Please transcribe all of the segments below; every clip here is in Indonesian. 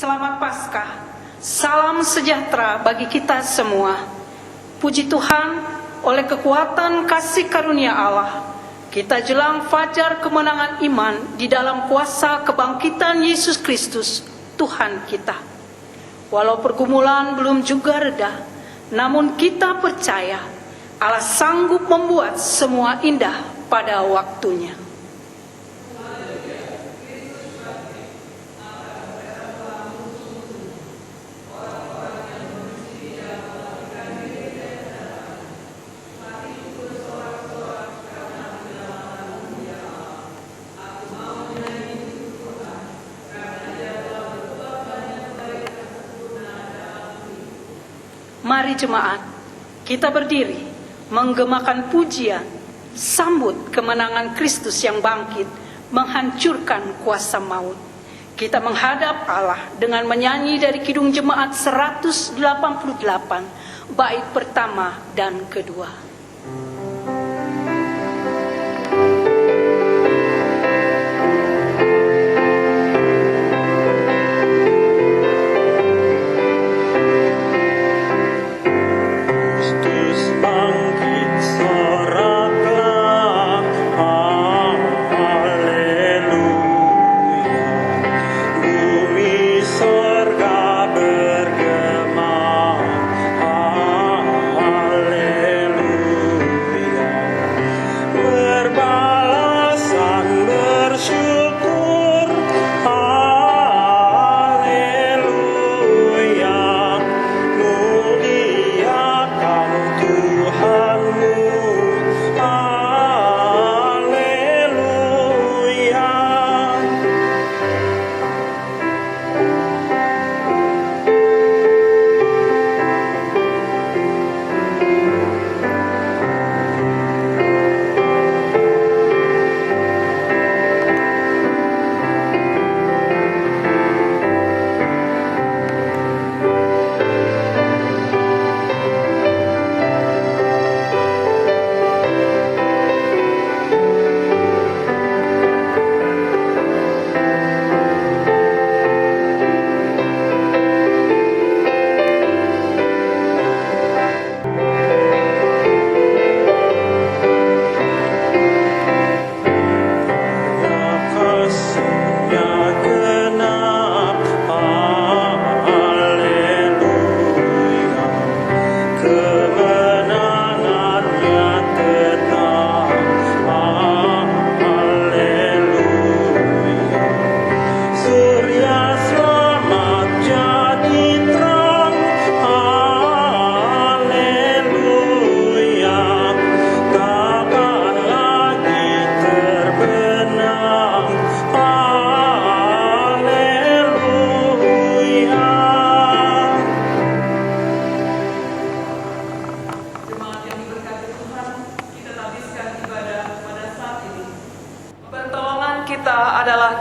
Selamat Paskah, salam sejahtera bagi kita semua. Puji Tuhan, oleh kekuatan kasih karunia Allah, kita jelang fajar kemenangan iman di dalam kuasa kebangkitan Yesus Kristus, Tuhan kita. Walau pergumulan belum juga reda, namun kita percaya Allah sanggup membuat semua indah pada waktunya. Mari jemaat, kita berdiri, menggemakan pujian, sambut kemenangan Kristus yang bangkit, menghancurkan kuasa maut. Kita menghadap Allah dengan menyanyi dari Kidung Jemaat 188, bait pertama dan kedua.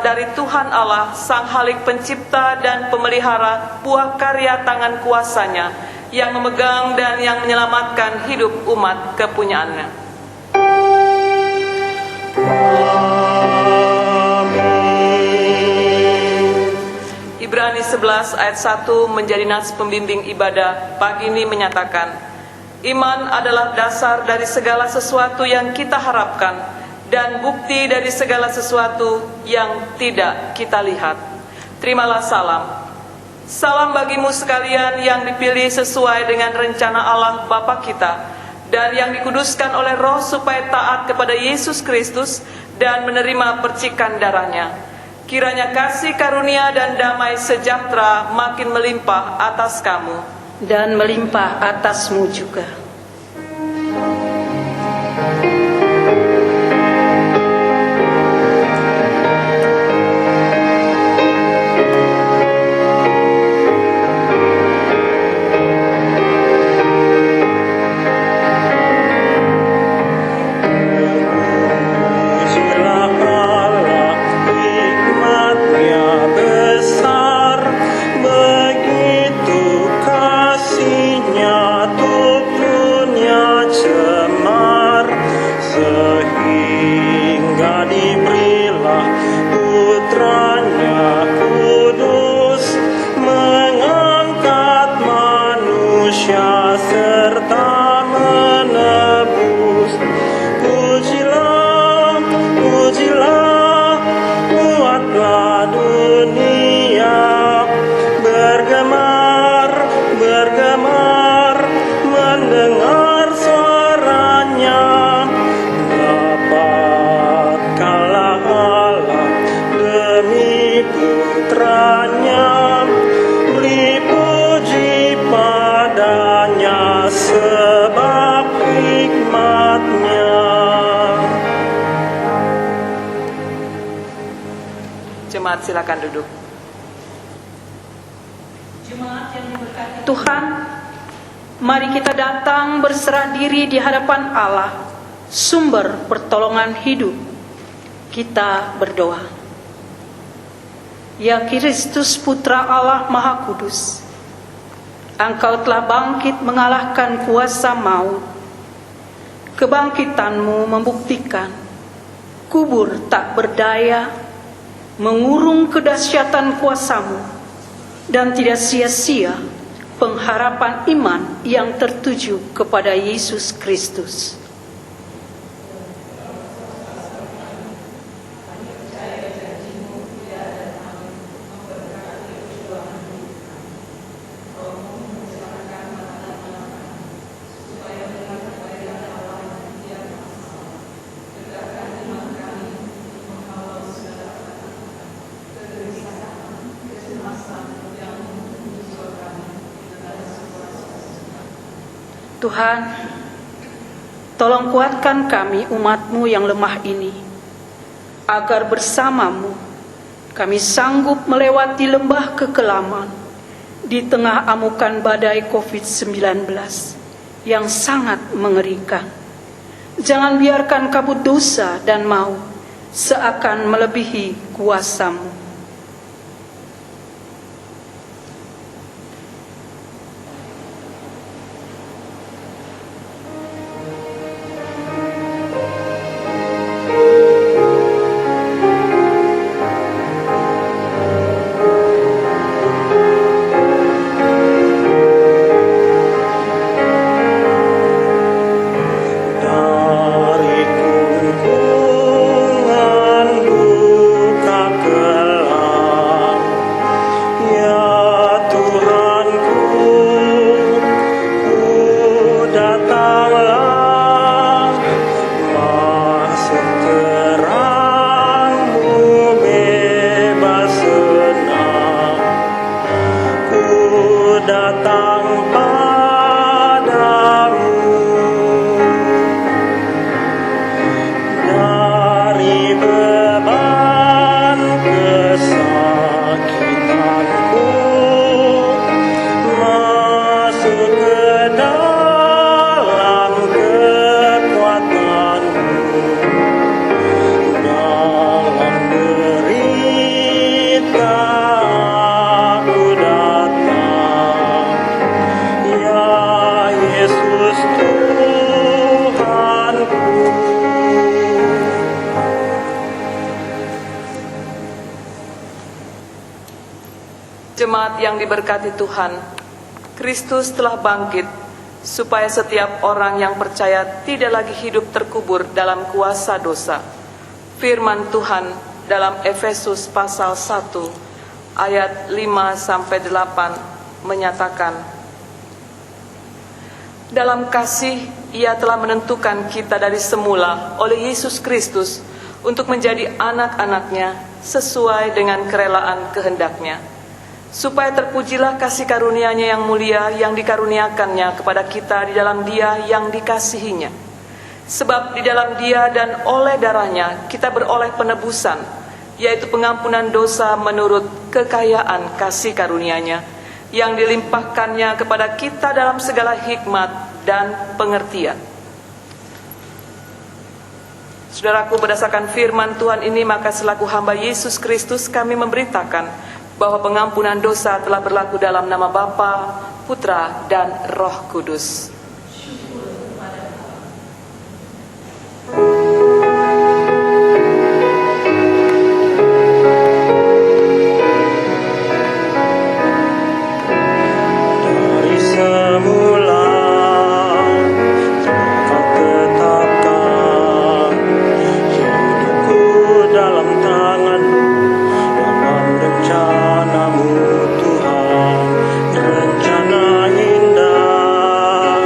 Dari Tuhan Allah, Sang Halik Pencipta dan Pemelihara buah karya tangan kuasanya, yang memegang dan yang menyelamatkan hidup umat kepunyaannya. Ibrani 11 ayat 1 menjadi nas pembimbing ibadah pagi ini menyatakan, iman adalah dasar dari segala sesuatu yang kita harapkan, dan bukti dari segala sesuatu yang tidak kita lihat. Terimalah salam. Salam bagimu sekalian yang dipilih sesuai dengan rencana Allah Bapa kita, dan yang dikuduskan oleh Roh supaya taat kepada Yesus Kristus dan menerima percikan darahnya. Kiranya kasih karunia dan damai sejahtera makin melimpah atas kamu, dan melimpah atasmu juga. Begitu kasihnya untuk Jemaat silakan duduk. Jemaat yang diberkati Tuhan, mari kita datang berserah diri di hadapan Allah, sumber pertolongan hidup. Kita berdoa. Ya Kristus Putra Allah Maha Kudus, Engkau telah bangkit mengalahkan kuasa maut. Kebangkitan-Mu membuktikan kubur tak berdaya, mengurung kedahsyatan kuasa-Mu, dan tidak sia-sia pengharapan iman yang tertuju kepada Yesus Kristus. Tuhan, tolong kuatkan kami umat-Mu yang lemah ini, agar bersama-Mu kami sanggup melewati lembah kekelaman di tengah amukan badai COVID-19 yang sangat mengerikan. Jangan biarkan kabut dosa dan maut seakan melebihi kuasa-Mu. Jemaat yang diberkati Tuhan, Kristus telah bangkit supaya setiap orang yang percaya tidak lagi hidup terkubur dalam kuasa dosa. Firman Tuhan dalam Efesus pasal 1 ayat 5-8 menyatakan, dalam kasih Ia telah menentukan kita dari semula oleh Yesus Kristus untuk menjadi anak-anaknya sesuai dengan kerelaan kehendak-Nya, supaya terpujilah kasih karunia-Nya yang mulia yang dikaruniakannya kepada kita di dalam Dia yang dikasihinya. Sebab di dalam Dia dan oleh darah-Nya kita beroleh penebusan, yaitu pengampunan dosa menurut kekayaan kasih karunia-Nya yang dilimpahkannya kepada kita dalam segala hikmat dan pengertian. Saudaraku, berdasarkan firman Tuhan ini, maka selaku hamba Yesus Kristus kami memberitakan bahwa pengampunan dosa telah berlaku dalam nama Bapa, Putra, dan Roh Kudus. Dari semula Kau tetapkan hidupku dalam tangan-Mu, dalam rencana-Mu Tuhan, rencana indah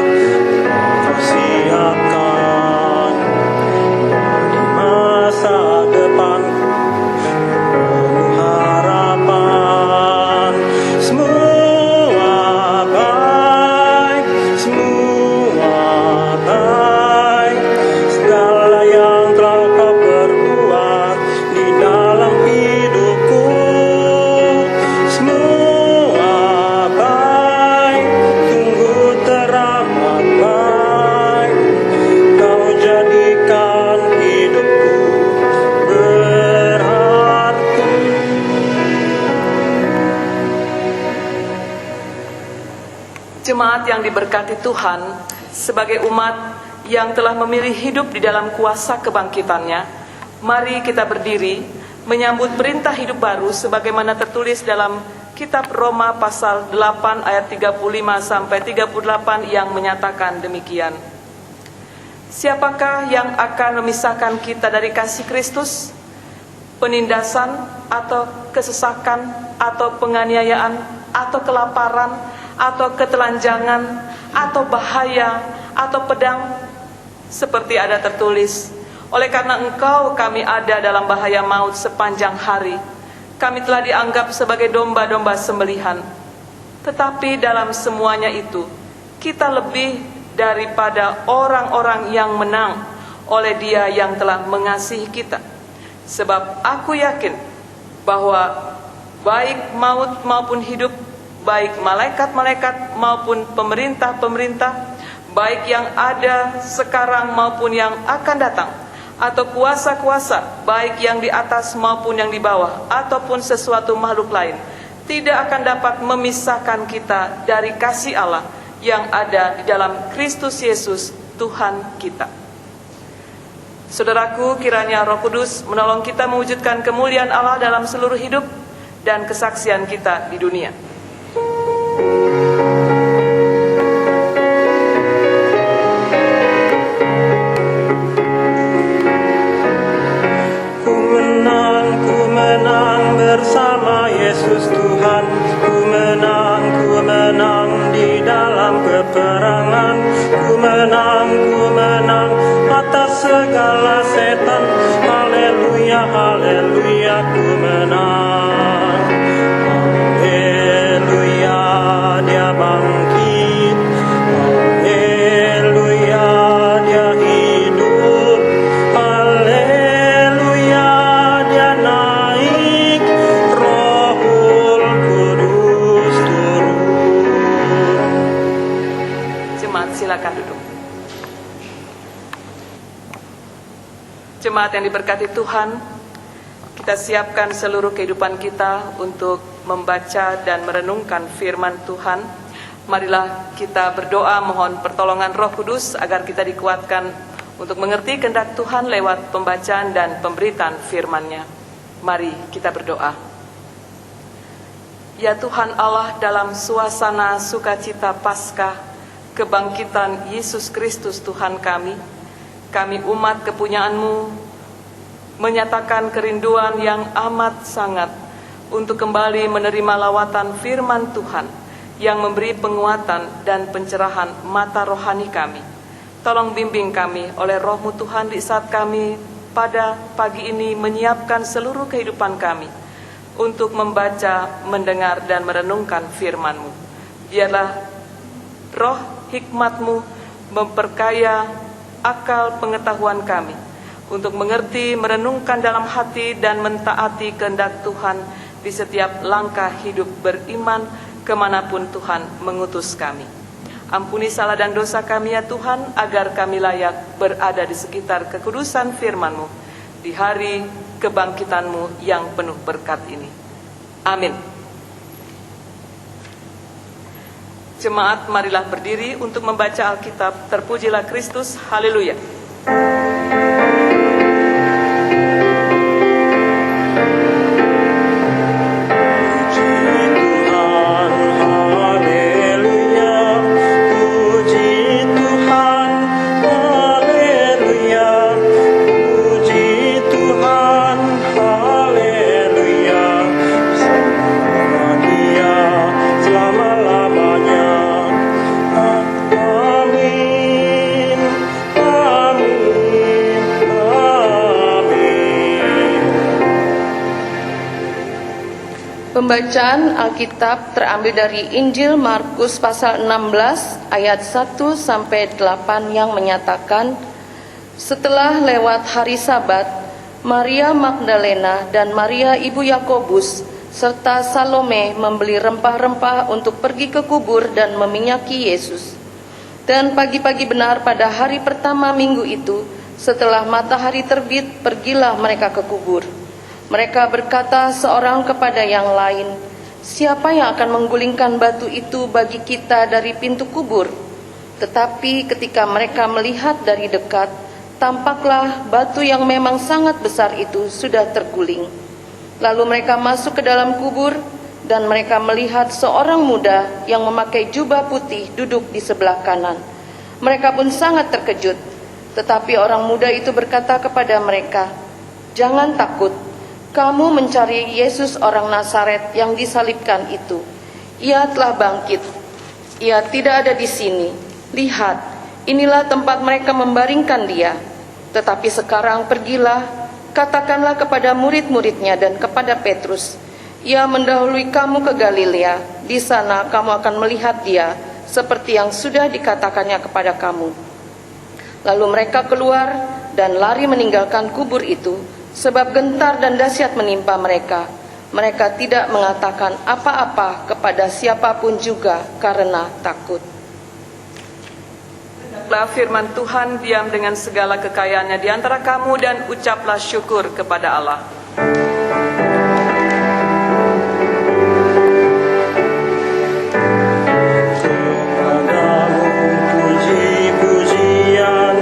Jemaat yang diberkati Tuhan, sebagai umat yang telah memilih hidup di dalam kuasa kebangkitannya, mari kita berdiri menyambut perintah hidup baru sebagaimana tertulis dalam kitab Roma pasal 8 ayat 35 sampai 38 yang menyatakan demikian. Siapakah yang akan memisahkan kita dari kasih Kristus? Penindasan atau kesesakan atau penganiayaan atau kelaparan atau ketelanjangan atau bahaya atau pedang? Seperti ada tertulis, oleh karena engkau kami ada dalam bahaya maut sepanjang hari. Kami telah dianggap sebagai domba-domba sembelihan. Tetapi dalam semuanya itu, kita lebih daripada orang-orang yang menang oleh Dia yang telah mengasihi kita. Sebab aku yakin bahwa baik maut maupun hidup, baik malaikat-malaikat maupun pemerintah-pemerintah, baik yang ada sekarang maupun yang akan datang, atau kuasa-kuasa, baik yang di atas maupun yang di bawah, ataupun sesuatu makhluk lain, tidak akan dapat memisahkan kita dari kasih Allah yang ada di dalam Kristus Yesus, Tuhan kita. Saudaraku, kiranya Roh Kudus menolong kita mewujudkan kemuliaan Allah dalam seluruh hidup dan kesaksian kita di dunia. Ku menang bersama Yesus Tuhan. Ku menang di dalam peperangan. Ku menang atas segala setan. Haleluya, haleluya, ku menang. Haleluya, Dia bangkit. Haleluya, Dia hidup. Haleluya, Dia naik. Rohul Kudus turun. Jemaat, silakan duduk. Jemaat yang diberkati Tuhan, kita siapkan seluruh kehidupan kita untuk membaca dan merenungkan firman Tuhan. Marilah kita berdoa mohon pertolongan Roh Kudus agar kita dikuatkan untuk mengerti kehendak Tuhan lewat pembacaan dan pemberitaan firman-Nya. Mari kita berdoa. Ya Tuhan Allah, dalam suasana sukacita Paskah kebangkitan Yesus Kristus Tuhan kami umat kepunyaan-Mu menyatakan kerinduan yang amat sangat untuk kembali menerima lawatan firman Tuhan yang memberi penguatan dan pencerahan mata rohani kami. Tolong bimbing kami oleh Roh-Mu Tuhan di saat kami pada pagi ini menyiapkan seluruh kehidupan kami untuk membaca, mendengar, dan merenungkan firman-Mu. Biarlah roh hikmat-Mu memperkaya akal pengetahuan kami untuk mengerti, merenungkan dalam hati, dan mentaati kehendak Tuhan di setiap langkah hidup beriman kemanapun Tuhan mengutus kami. Ampuni salah dan dosa kami ya Tuhan, agar kami layak berada di sekitar kekudusan firman-Mu di hari kebangkitan-Mu yang penuh berkat ini. Amin. Jemaat, marilah berdiri untuk membaca Alkitab. Terpujilah Kristus, haleluya. Pembacaan Alkitab terambil dari Injil Markus pasal 16 ayat 1 sampai 8 yang menyatakan, setelah lewat hari Sabat, Maria Magdalena dan Maria ibu Yakobus serta Salome membeli rempah-rempah untuk pergi ke kubur dan meminyaki Yesus. Dan pagi-pagi benar pada hari pertama minggu itu, setelah matahari terbit, pergilah mereka ke kubur. Mereka berkata seorang kepada yang lain, siapa yang akan menggulingkan batu itu bagi kita dari pintu kubur?" Tetapi ketika mereka melihat dari dekat, tampaklah batu yang memang sangat besar itu sudah terguling. Lalu mereka masuk ke dalam kubur, dan mereka melihat seorang muda yang memakai jubah putih duduk di sebelah kanan. Mereka pun sangat terkejut. Tetapi orang muda itu berkata kepada mereka, "Jangan takut, kamu mencari Yesus orang Nazaret yang disalibkan itu. Ia telah bangkit. Ia tidak ada di sini. Lihat, inilah tempat mereka membaringkan dia. Tetapi sekarang pergilah, katakanlah kepada murid-muridnya dan kepada Petrus, ia mendahului kamu ke Galilea. Di sana kamu akan melihat dia, seperti yang sudah dikatakannya kepada kamu." Lalu mereka keluar dan lari meninggalkan kubur itu, sebab gentar dan dahsyat menimpa mereka. Mereka tidak mengatakan apa-apa kepada siapapun juga karena takut. Hendaklah firman Tuhan diam dengan segala kekayaannya di antara kamu, dan ucaplah syukur kepada Allah. Kepadamu puji-pujian,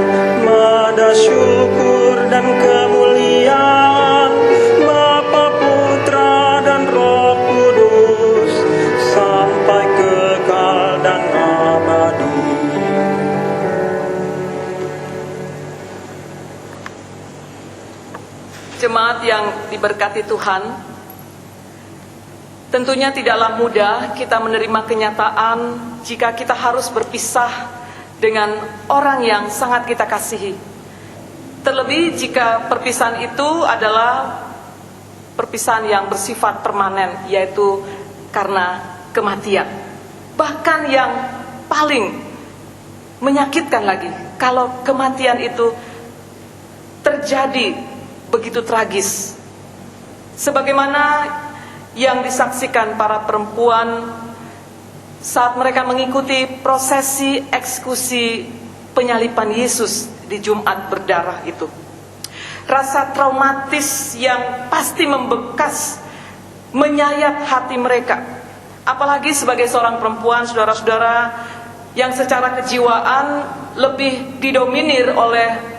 mada syukur dan kemuliaan, Bapa, Putra dan Roh Kudus, sampai kekal dan abadi. Jemaat yang diberkati Tuhan, tentunya tidaklah mudah kita menerima kenyataan jika kita harus berpisah dengan orang yang sangat kita kasihi. Terlebih jika perpisahan itu adalah perpisahan yang bersifat permanen, yaitu karena kematian. Bahkan yang paling menyakitkan lagi, kalau kematian itu terjadi begitu tragis, sebagaimana yang disaksikan para perempuan saat mereka mengikuti prosesi eksekusi penyaliban Yesus di Jumat berdarah itu. Rasa traumatis yang pasti membekas, menyayat hati mereka. Apalagi sebagai seorang perempuan, saudara-saudara, yang secara kejiwaan lebih didominir oleh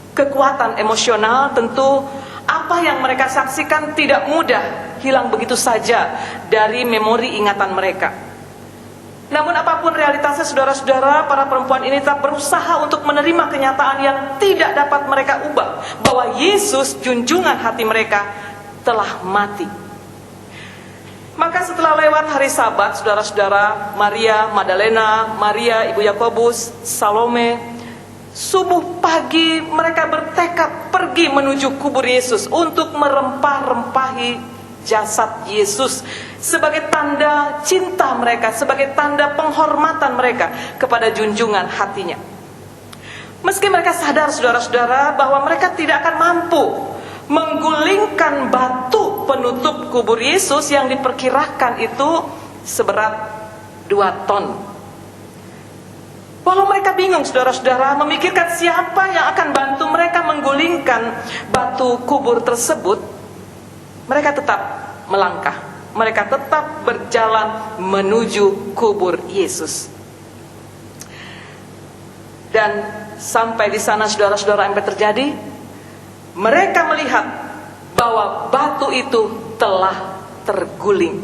kekuatan emosional, tentu apa yang mereka saksikan tidak mudah hilang begitu saja dari memori ingatan mereka. Namun apapun realitasnya, saudara-saudara, para perempuan ini tetap berusaha untuk menerima kenyataan yang tidak dapat mereka ubah, bahwa Yesus, junjungan hati mereka, telah mati. Maka setelah lewat hari Sabat, saudara-saudara, Maria Magdalena, Maria ibu Yakobus, Salome, subuh pagi mereka bertekad pergi menuju kubur Yesus untuk merempah-rempahi jasad Yesus sebagai tanda cinta mereka, sebagai tanda penghormatan mereka kepada junjungan hatinya. Meski mereka sadar, saudara-saudara, bahwa mereka tidak akan mampu menggulingkan batu penutup kubur Yesus yang diperkirakan itu seberat 2 ton. Walau mereka bingung, saudara-saudara, memikirkan siapa yang akan bantu mereka menggulingkan batu kubur tersebut, mereka tetap melangkah. Mereka tetap berjalan menuju kubur Yesus. Dan sampai di sana, saudara-saudara, apa yang terjadi? Mereka melihat bahwa batu itu telah terguling.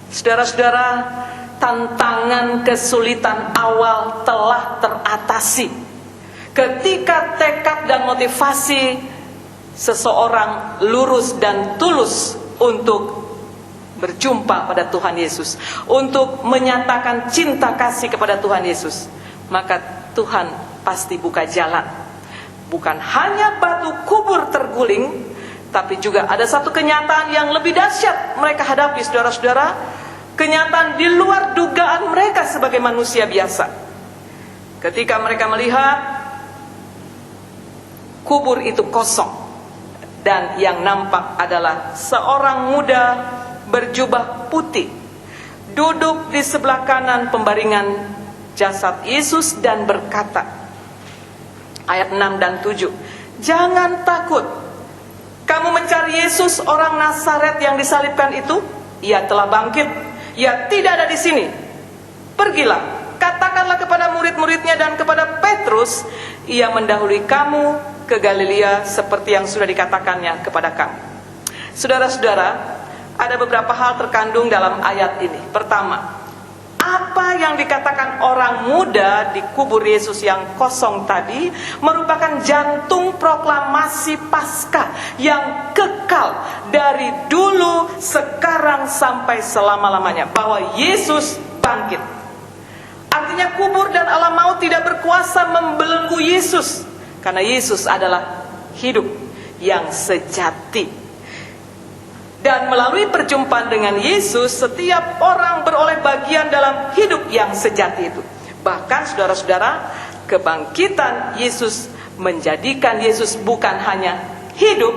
Saudara-saudara, tantangan kesulitan awal telah teratasi ketika tekad dan motivasi seseorang lurus dan tulus untuk berjumpa pada Tuhan Yesus, untuk menyatakan cinta kasih kepada Tuhan Yesus. Maka Tuhan pasti buka jalan. Bukan hanya batu kubur terguling, tapi juga ada satu kenyataan yang lebih dahsyat mereka hadapi, saudara-saudara. Kenyataan di luar dugaan mereka sebagai manusia biasa. Ketika mereka melihat kubur itu kosong, dan yang nampak adalah seorang muda berjubah putih duduk di sebelah kanan pembaringan jasad Yesus dan berkata, ayat 6 dan 7, "Jangan takut, kamu mencari Yesus orang Nazaret yang disalibkan itu. Ia telah bangkit, ia tidak ada di sini. Pergilah, katakanlah kepada murid-muridnya dan kepada Petrus, ia mendahului kamu ke Galilea seperti yang sudah dikatakannya kepada kamu. Saudara-saudara, ada beberapa hal terkandung dalam ayat ini. Pertama, apa yang dikatakan orang muda di kubur Yesus yang kosong tadi merupakan jantung proklamasi Paskah yang kekal dari dulu, sekarang, sampai selama-lamanya, bahwa Yesus bangkit. Artinya kubur dan alam maut tidak berkuasa membelenggu Yesus, karena Yesus adalah hidup yang sejati. Dan melalui perjumpaan dengan Yesus, setiap orang beroleh bagian dalam hidup yang sejati itu. Bahkan saudara-saudara, kebangkitan Yesus menjadikan Yesus bukan hanya hidup,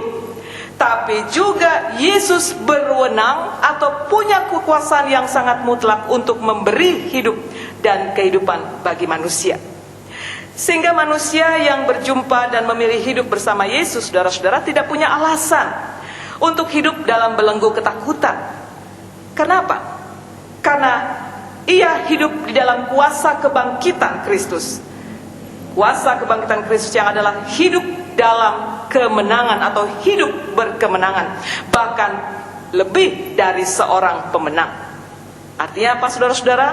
tapi juga Yesus berwenang atau punya kekuasaan yang sangat mutlak untuk memberi hidup dan kehidupan bagi manusia. Sehingga manusia yang berjumpa dan memilih hidup bersama Yesus, saudara-saudara, tidak punya alasan untuk hidup dalam belenggu ketakutan. Kenapa? Karena ia hidup di dalam kuasa kebangkitan Kristus. Kuasa kebangkitan Kristus yang adalah hidup dalam kemenangan atau hidup berkemenangan. Bahkan lebih dari seorang pemenang. Artinya apa, saudara-saudara?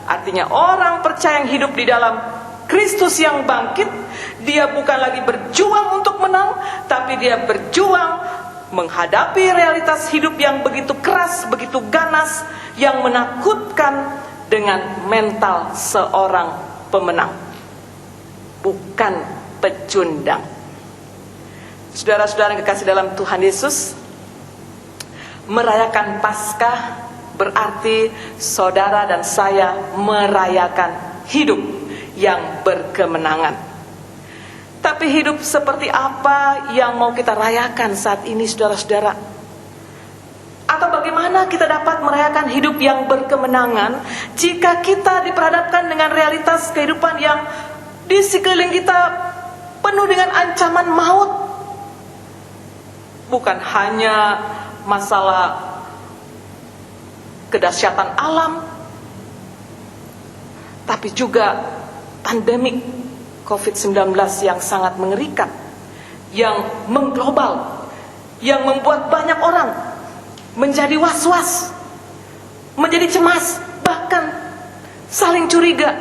Artinya orang percaya yang hidup di dalam Kristus yang bangkit, dia bukan lagi berjuang untuk menang, tapi dia berjuang menghadapi realitas hidup yang begitu keras, begitu ganas, yang menakutkan dengan mental seorang pemenang, bukan pecundang. Saudara-saudara yang kekasih dalam Tuhan Yesus, merayakan Paskah berarti saudara dan saya merayakan hidup yang berkemenangan. Tapi hidup seperti apa yang mau kita rayakan saat ini, saudara-saudara? Atau bagaimana kita dapat merayakan hidup yang berkemenangan jika kita diperhadapkan dengan realitas kehidupan yang di sekeliling kita penuh dengan ancaman maut? Bukan hanya masalah kedahsyatan alam, tapi juga pandemik COVID-19 yang sangat mengerikan, yang mengglobal, yang membuat banyak orang menjadi was-was, menjadi cemas, bahkan saling curiga.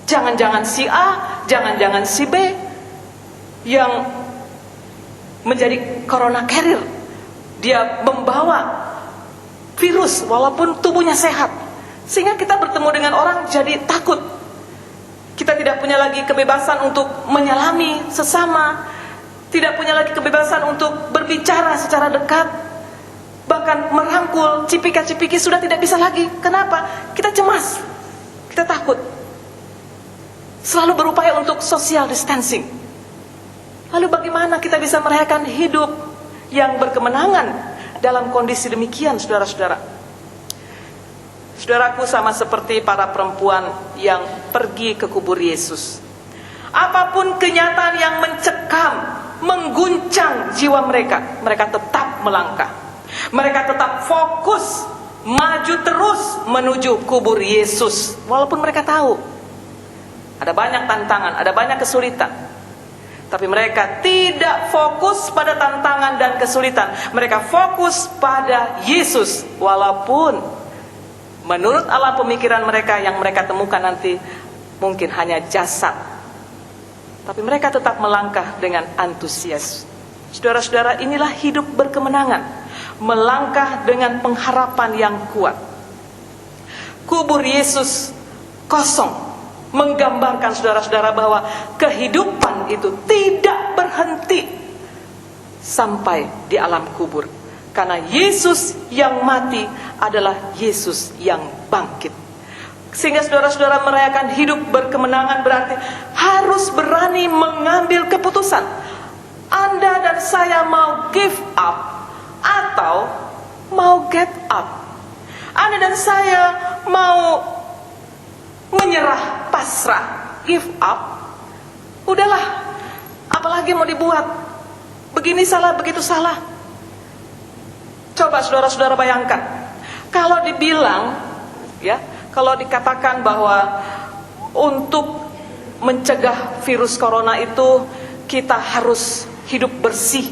Jangan-jangan si A, jangan-jangan si B yang menjadi corona carrier. Dia membawa virus walaupun tubuhnya sehat. Sehingga kita bertemu dengan orang jadi takut. Kita tidak punya lagi kebebasan untuk menyalami sesama, tidak punya lagi kebebasan untuk berbicara secara dekat, bahkan merangkul, cipika-cipiki sudah tidak bisa lagi. Kenapa? Kita cemas, kita takut. Selalu berupaya untuk social distancing. Lalu bagaimana kita bisa merayakan hidup yang berkemenangan dalam kondisi demikian, saudara-saudara? Saudaraku, sama seperti para perempuan yang pergi ke kubur Yesus. Apapun kenyataan yang mencekam, mengguncang jiwa mereka, mereka tetap melangkah. Mereka tetap fokus, maju terus menuju kubur Yesus. Walaupun mereka tahu ada banyak tantangan, ada banyak kesulitan. Tapi mereka tidak fokus pada tantangan dan kesulitan. Mereka fokus pada Yesus. Walaupun menurut alam pemikiran mereka yang mereka temukan nanti mungkin hanya jasad, tapi mereka tetap melangkah dengan antusias. Saudara-saudara, inilah hidup berkemenangan, melangkah dengan pengharapan yang kuat. Kubur Yesus kosong menggambarkan, saudara-saudara, bahwa kehidupan itu tidak berhenti sampai di alam kubur. Karena Yesus yang mati adalah Yesus yang bangkit. Sehingga saudara-saudara, merayakan hidup berkemenangan berarti harus berani mengambil keputusan. Anda dan saya mau give up atau mau get up. Anda dan saya mau menyerah, pasrah, give up. Udahlah, apalagi mau dibuat? Begini salah, begitu salah. Coba saudara-saudara bayangkan, Kalau dibilang, ya, kalau dikatakan bahwa untuk mencegah virus corona itu kita harus hidup bersih.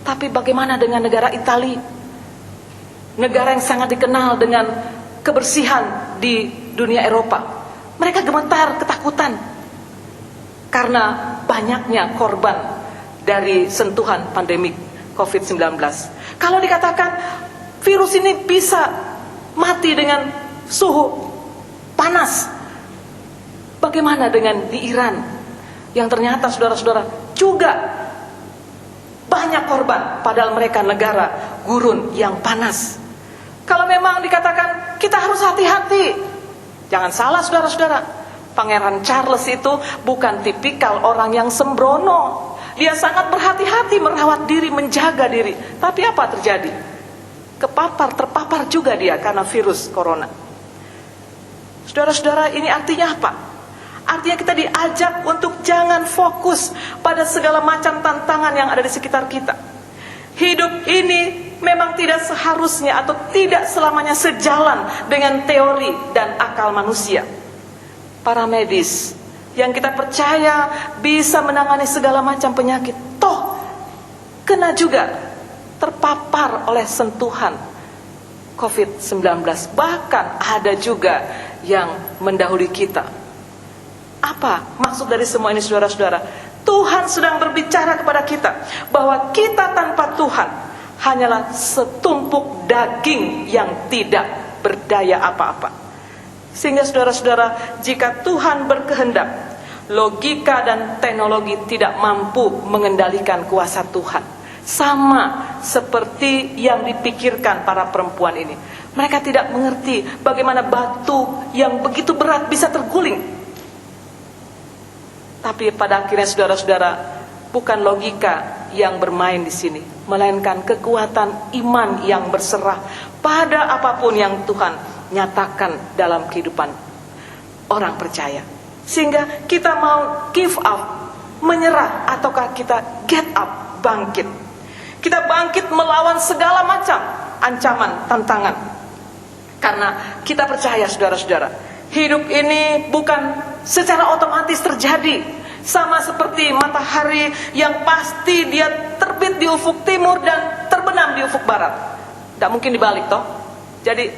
Tapi bagaimana dengan negara Italia? Negara yang sangat dikenal dengan kebersihan di dunia Eropa. Mereka gemetar, ketakutan karena banyaknya korban dari sentuhan pandemi COVID-19. Kalau dikatakan virus ini bisa mati dengan suhu panas, bagaimana dengan di Iran yang ternyata saudara-saudara juga banyak korban, padahal mereka negara gurun yang panas. Kalau memang dikatakan kita harus hati-hati, jangan salah saudara-saudara, Pangeran Charles itu bukan tipikal orang yang sembrono. Dia sangat berhati-hati merawat diri, menjaga diri. Tapi apa terjadi? Terpapar juga dia karena virus corona. Saudara-saudara, ini artinya apa? Artinya kita diajak untuk jangan fokus pada segala macam tantangan yang ada di sekitar kita. Hidup ini memang tidak seharusnya atau tidak selamanya sejalan dengan teori dan akal manusia. Para medis yang kita percaya bisa menangani segala macam penyakit, toh kena juga terpapar oleh sentuhan COVID-19. Bahkan ada juga yang mendahului kita. Apa maksud dari semua ini saudara-saudara? Tuhan sedang berbicara kepada kita bahwa kita tanpa Tuhan hanyalah setumpuk daging yang tidak berdaya apa-apa. Sehingga saudara-saudara, jika Tuhan berkehendak, logika dan teknologi tidak mampu mengendalikan kuasa Tuhan. Sama seperti yang dipikirkan para perempuan ini. Mereka tidak mengerti bagaimana batu yang begitu berat bisa terguling. Tapi pada akhirnya saudara-saudara, bukan logika yang bermain di sini, melainkan kekuatan iman yang berserah pada apapun yang Tuhan nyatakan dalam kehidupan orang percaya. Sehingga kita mau give up, menyerah, ataukah kita get up, bangkit. Kita bangkit melawan segala macam ancaman, tantangan. Karena kita percaya saudara-saudara, hidup ini bukan secara otomatis terjadi. Sama seperti matahari yang pasti dia terbit di ufuk timur dan terbenam di ufuk barat. Tidak mungkin dibalik toh. Jadi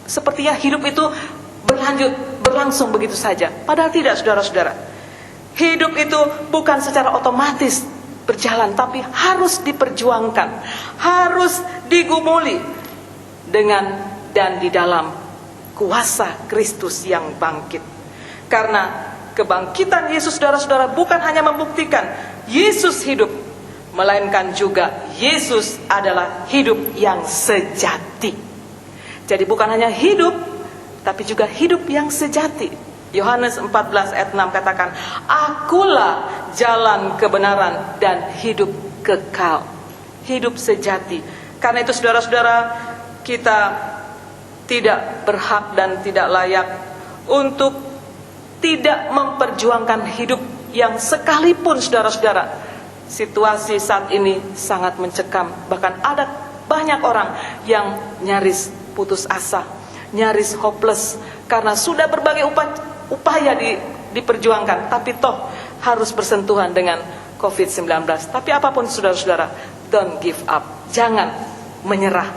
sepertinya hidup itu berlangsung begitu saja. Padahal tidak saudara-saudara. Hidup itu bukan secara otomatis berjalan, tapi harus diperjuangkan, harus digumuli dengan dan di dalam kuasa Kristus yang bangkit. Karena kebangkitan Yesus saudara-saudara bukan hanya membuktikan Yesus hidup, melainkan juga Yesus adalah hidup yang sejati. Jadi bukan hanya hidup, tapi juga hidup yang sejati. Yohanes 14 ayat 6 katakan, akulah jalan kebenaran dan hidup kekal. Hidup sejati. Karena itu saudara-saudara, kita tidak berhak dan tidak layak untuk tidak memperjuangkan hidup yang sekalipun saudara-saudara situasi saat ini sangat mencekam. Bahkan ada banyak orang yang nyaris putus asa, nyaris hopeless karena sudah berbagai upaya diperjuangkan, tapi toh harus bersentuhan dengan COVID-19. Tapi apapun saudara-saudara, don't give up, jangan menyerah,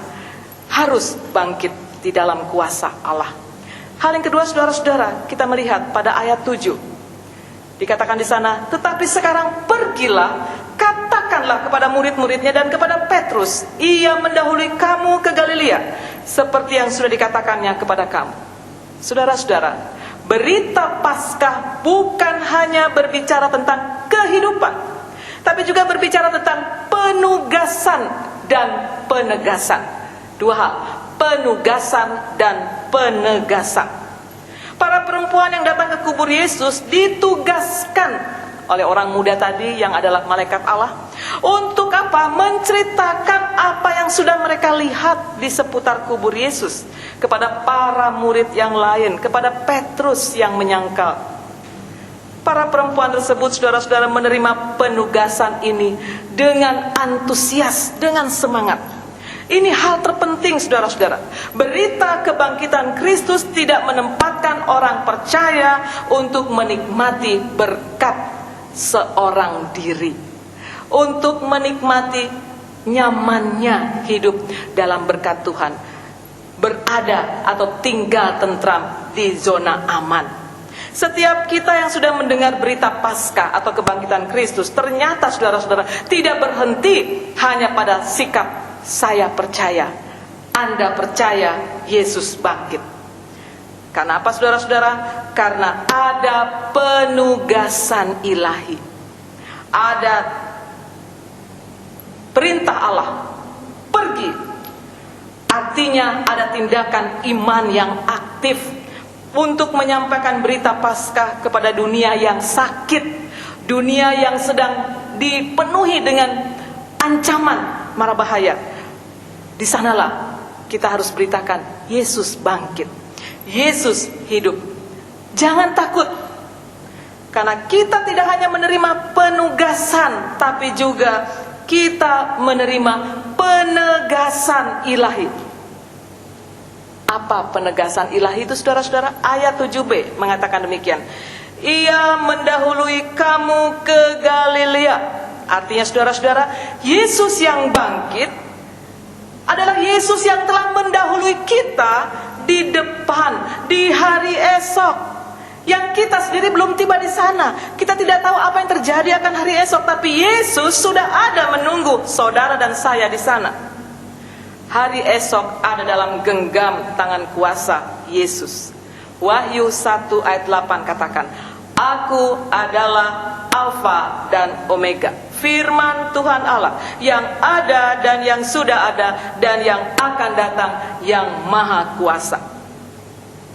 harus bangkit di dalam kuasa Allah. Hal yang kedua saudara-saudara, kita melihat pada ayat 7. Dikatakan di sana, tetapi sekarang pergilah, katakanlah kepada murid-muridnya dan kepada Petrus, ia mendahului kamu ke Galilea, seperti yang sudah dikatakannya kepada kamu. Saudara-saudara, berita Paskah bukan hanya berbicara tentang kehidupan, tapi juga berbicara tentang penugasan dan penegasan. Dua hal, penugasan dan penegasan. Para perempuan yang datang ke kubur Yesus ditugaskan oleh orang muda tadi yang adalah malaikat Allah. Untuk apa? Menceritakan apa yang sudah mereka lihat di seputar kubur Yesus kepada para murid yang lain, kepada Petrus yang menyangkal. Para perempuan tersebut saudara-saudara menerima penugasan ini dengan antusias, dengan semangat. Ini hal terpenting, saudara-saudara. Berita kebangkitan Kristus tidak menempatkan orang percaya untuk menikmati berkat seorang diri, untuk menikmati nyamannya hidup dalam berkat Tuhan, berada atau tinggal tentram di zona aman. Setiap kita yang sudah mendengar berita Paskah atau kebangkitan Kristus, ternyata saudara-saudara tidak berhenti hanya pada sikap saya percaya, Anda percaya Yesus bangkit. Karena apa saudara-saudara? Karena ada penugasan ilahi, ada perintah Allah, pergi. Artinya ada tindakan iman yang aktif untuk menyampaikan berita Paskah kepada dunia yang sakit, dunia yang sedang dipenuhi dengan ancaman mara bahaya. Di sanalah kita harus beritakan Yesus bangkit, Yesus hidup. Jangan takut, karena kita tidak hanya menerima penugasan, tapi juga kita menerima penegasan ilahi. Apa penegasan ilahi itu saudara-saudara? Ayat 7b mengatakan demikian. Ia mendahului kamu ke Galilea. Artinya saudara-saudara, Yesus yang bangkit adalah Yesus yang telah mendahului kita di depan, di hari esok. Yang kita sendiri belum tiba di sana. Kita tidak tahu apa yang terjadi akan hari esok, tapi Yesus sudah ada menunggu saudara dan saya di sana. Hari esok ada dalam genggam tangan kuasa Yesus. Wahyu 1 ayat 8 katakan, Aku adalah Alfa dan Omega, firman Tuhan Allah, yang ada dan yang sudah ada dan yang akan datang, yang maha kuasa.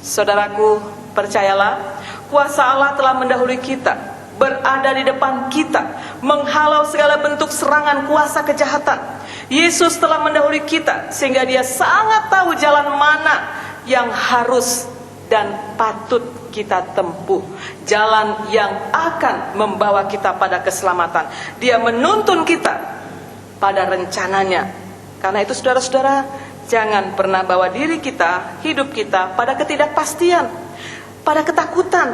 Saudaraku, percayalah, kuasa Allah telah mendahului kita, berada di depan kita, menghalau segala bentuk serangan kuasa kejahatan. Yesus telah mendahului kita, sehingga dia sangat tahu jalan mana yang harus dan patut kita tempuh, jalan yang akan membawa kita pada keselamatan. Dia menuntun kita pada rencananya. Karena itu saudara-saudara, jangan pernah bawa diri kita, hidup kita pada ketidakpastian, pada ketakutan.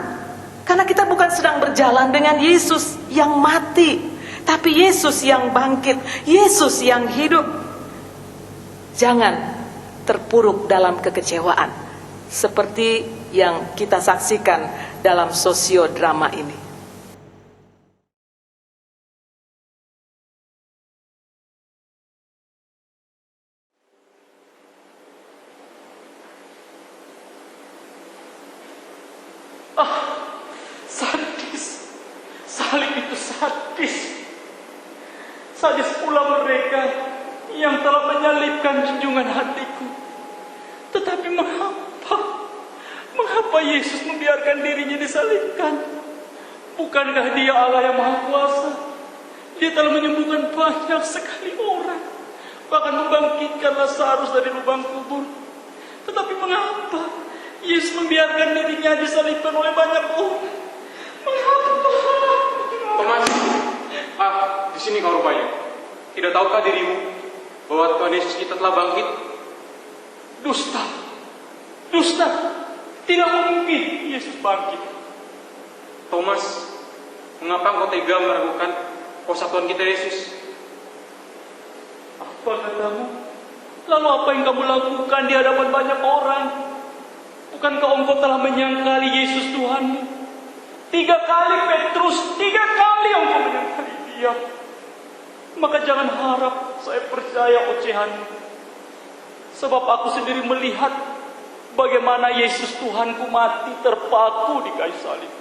Karena kita bukan sedang berjalan dengan Yesus yang mati, tapi Yesus yang bangkit, Yesus yang hidup. Jangan terpuruk dalam kekecewaan seperti yang kita saksikan dalam sosiodrama ini. Sadis. Salib itu sadis. Sadis pula mereka yang telah menyalibkan junjungan hatiku. Tetapi mengapa Yesus membiarkan dirinya disalibkan? Bukankah dia Allah yang maha kuasa? Dia telah menyembuhkan banyak sekali orang, bahkan membangkitkan Lazarus dari lubang kubur. Tetapi mengapa Yesus membiarkan dirinya disalibkan oleh banyak orang? Mengapa? Thomas, di sini kau rupanya. Tidak tahukah dirimu bahwa Tuhan Yesus kita telah bangkit? Dusta. Tidak mungkin Yesus bangkit. Thomas, mengapa engkau tega meragukan kuasa Tuhan kita Yesus? Apa katamu? Lalu apa yang kamu lakukan di hadapan banyak orang? Bukankah engkau telah menyangkali Yesus Tuhanmu? 3 kali Petrus, 3 kali engkau menyangkali dia. Maka jangan harap saya percaya ocehanmu. Sebab aku sendiri melihat bagaimana Yesus Tuhanku mati terpaku di kayu salib.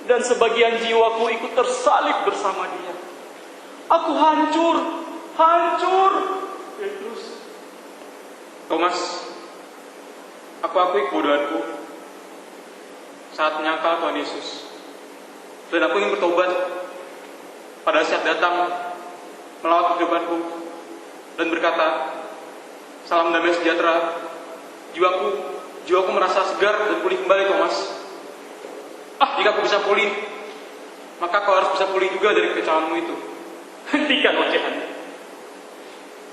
Dan sebagian jiwaku ikut tersalib bersama dia. Aku hancur. Petrus. Thomas, aku akui kebodohanku saat menyangkal Tuhan Yesus. Dan aku ingin bertobat pada saat datang melawat kehidupanku dan berkata, salam damai sejahtera. Jiwaku merasa segar dan pulih kembali, Thomas. Jika aku bisa pulih, maka kau harus bisa pulih juga dari kekecewaanmu itu. Hentikan ocehan.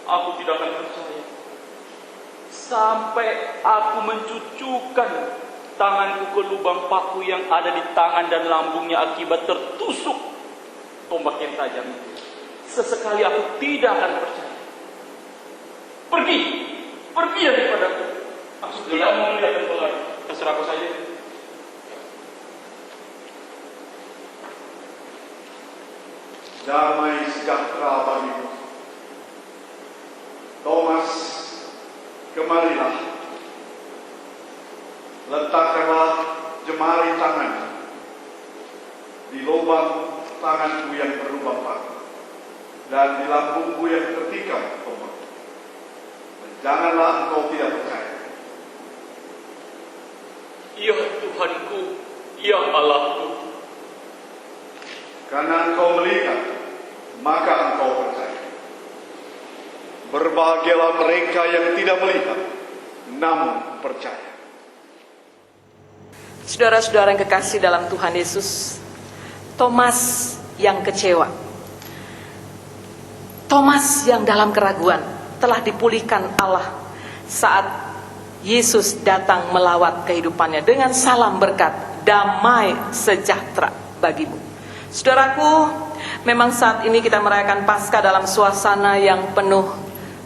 aku tidak akan percaya. Sampai aku mencucukkan tanganku ke lubang paku yang ada di tangan dan lambungnya akibat tertusuk tombak yang tajam itu. Sesekali aku tidak akan percaya. Pergi daripadaku. Aku tidak mau melihat engkau lagi. Terserah aku saja. Damai sejahtera bagimu. Thomas, kemarilah. Letakkanlah jemari tangan di lubang tanganku yang berlubang paku dan di lambungku yang tertikam tombak. Janganlah engkau tidak percaya. Ya Tuhanku, ya Allahku. Karena engkau melihat, maka engkau percaya. Berbahagialah mereka yang tidak melihat, namun percaya. Saudara-saudara yang kekasih dalam Tuhan Yesus, Thomas yang kecewa, Thomas yang dalam keraguan telah dipulihkan Allah saat Yesus datang melawat kehidupannya dengan salam berkat, damai sejahtera bagimu. Saudaraku, memang saat ini kita merayakan Paskah dalam suasana yang penuh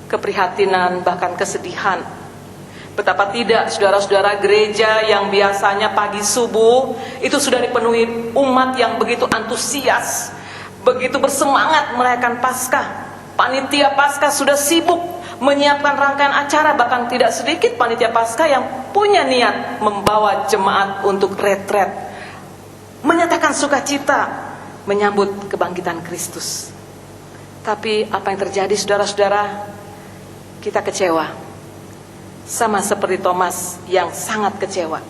keprihatinan, bahkan kesedihan. Betapa tidak, saudara-saudara, gereja yang biasanya pagi subuh itu sudah dipenuhi umat yang begitu antusias, begitu bersemangat merayakan Paskah. Panitia Paskah sudah sibuk menyiapkan rangkaian acara, bahkan tidak sedikit panitia Paskah yang punya niat membawa jemaat untuk retret, menyatakan sukacita menyambut kebangkitan Kristus. Tapi apa yang terjadi, saudara-saudara? Kita kecewa. Sama seperti Thomas yang sangat kecewa.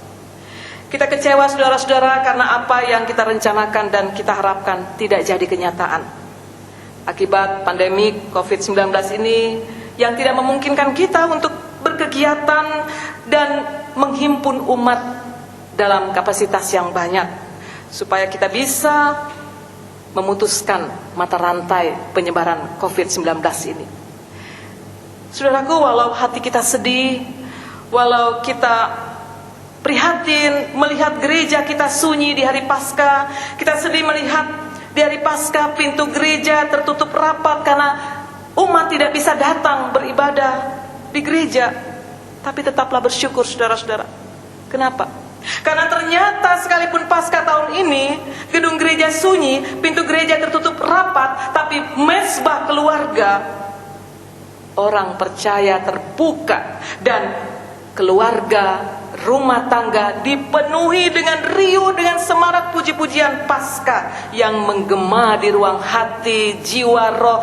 Kita kecewa, saudara-saudara, karena apa yang kita rencanakan dan kita harapkan tidak jadi kenyataan. Akibat pandemi COVID-19 ini yang tidak memungkinkan kita untuk berkegiatan dan menghimpun umat dalam kapasitas yang banyak, supaya kita bisa memutuskan mata rantai penyebaran COVID-19 ini. Saudaraku, walau hati kita sedih, walau kita prihatin melihat gereja kita sunyi di hari Paskah, kita sedih melihat di hari Paskah pintu gereja tertutup rapat karena umat tidak bisa datang beribadah di gereja, tapi tetaplah bersyukur, saudara-saudara. Kenapa? Karena ternyata sekalipun Paskah tahun ini gedung gereja sunyi, pintu gereja tertutup rapat, tapi mezbah keluarga, orang percaya terbuka, dan keluarga, rumah tangga dipenuhi dengan riuh, dengan semarak puji-pujian Paskah yang menggema di ruang hati, jiwa, roh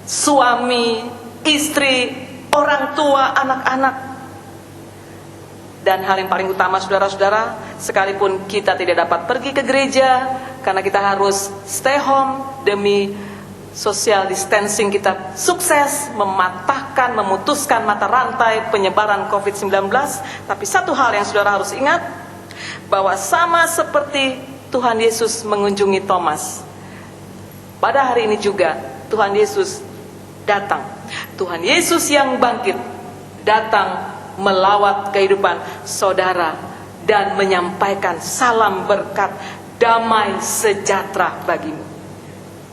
suami, istri, orang tua, anak-anak. Dan hal yang paling utama, saudara-saudara, sekalipun kita tidak dapat pergi ke gereja karena kita harus stay home demi social distancing, kita sukses mematahkan, memutuskan mata rantai penyebaran COVID-19. Tapi satu hal yang saudara harus ingat, bahwa sama seperti Tuhan Yesus mengunjungi Thomas, pada hari ini juga Tuhan Yesus datang. Tuhan Yesus yang bangkit datang melawat kehidupan saudara dan menyampaikan salam berkat, damai sejahtera bagimu.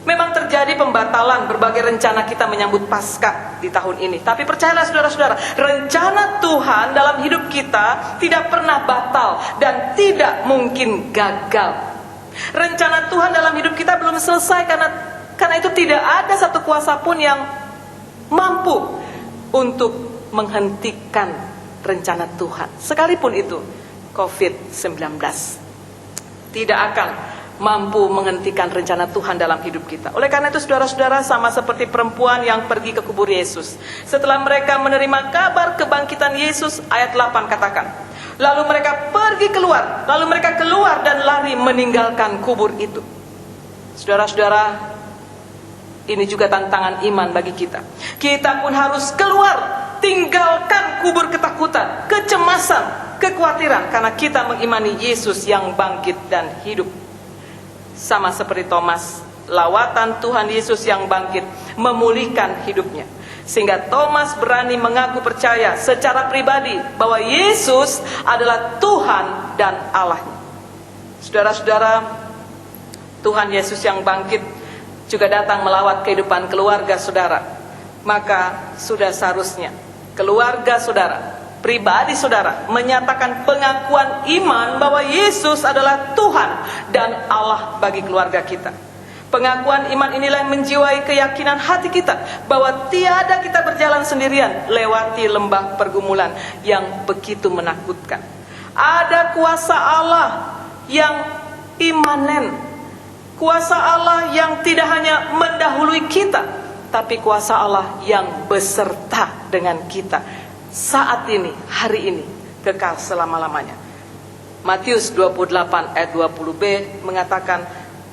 Memang terjadi pembatalan berbagai rencana kita menyambut Paskah di tahun ini. Tapi percayalah, saudara-saudara, rencana Tuhan dalam hidup kita tidak pernah batal dan tidak mungkin gagal. Rencana Tuhan dalam hidup kita belum selesai, karena itu tidak ada satu kuasa pun yang mampu untuk menghentikan rencana Tuhan. Sekalipun itu COVID-19 tidak akan mampu menghentikan rencana Tuhan dalam hidup kita. Oleh karena itu, saudara-saudara, sama seperti perempuan yang pergi ke kubur Yesus, setelah mereka menerima kabar kebangkitan Yesus, ayat 8 katakan, lalu mereka pergi keluar, lalu mereka keluar dan lari meninggalkan kubur itu. Saudara-saudara, ini juga tantangan iman bagi kita. Kita pun harus keluar, tinggalkan kubur ketakutan, kecemasan, kekhawatiran, karena kita mengimani Yesus yang bangkit dan hidup. Sama seperti Thomas, lawatan Tuhan Yesus yang bangkit memulihkan hidupnya. Sehingga Thomas berani mengaku percaya secara pribadi bahwa Yesus adalah Tuhan dan Allahnya. Saudara-saudara, Tuhan Yesus yang bangkit juga datang melawat kehidupan keluarga saudara. Maka sudah seharusnya keluarga saudara, pribadi saudara menyatakan pengakuan iman bahwa Yesus adalah Tuhan dan Allah bagi keluarga kita. Pengakuan iman inilah yang menjiwai keyakinan hati kita bahwa tiada kita berjalan sendirian lewati lembah pergumulan yang begitu menakutkan. Ada kuasa Allah yang imanen, kuasa Allah yang tidak hanya mendahului kita, tapi kuasa Allah yang beserta dengan kita saat ini, hari ini, kekal selama-lamanya. Matius 28 ayat 20b mengatakan,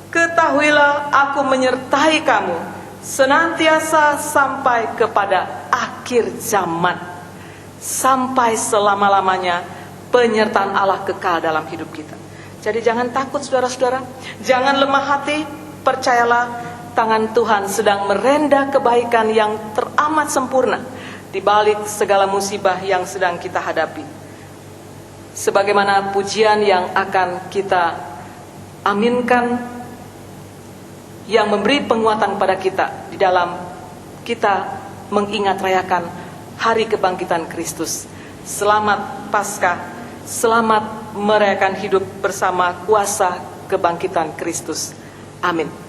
ketahuilah aku menyertai kamu senantiasa sampai kepada akhir zaman. Sampai selama-lamanya penyertaan Allah kekal dalam hidup kita. Jadi jangan takut saudara-saudara, jangan lemah hati, percayalah tangan Tuhan sedang merenda kebaikan yang teramat sempurna di balik segala musibah yang sedang kita hadapi. Sebagaimana pujian yang akan kita aminkan, yang memberi penguatan pada kita di dalam kita mengingat rayakan hari kebangkitan Kristus. Selamat Paskah, selamat merayakan hidup bersama kuasa kebangkitan Kristus. Amin. Amen.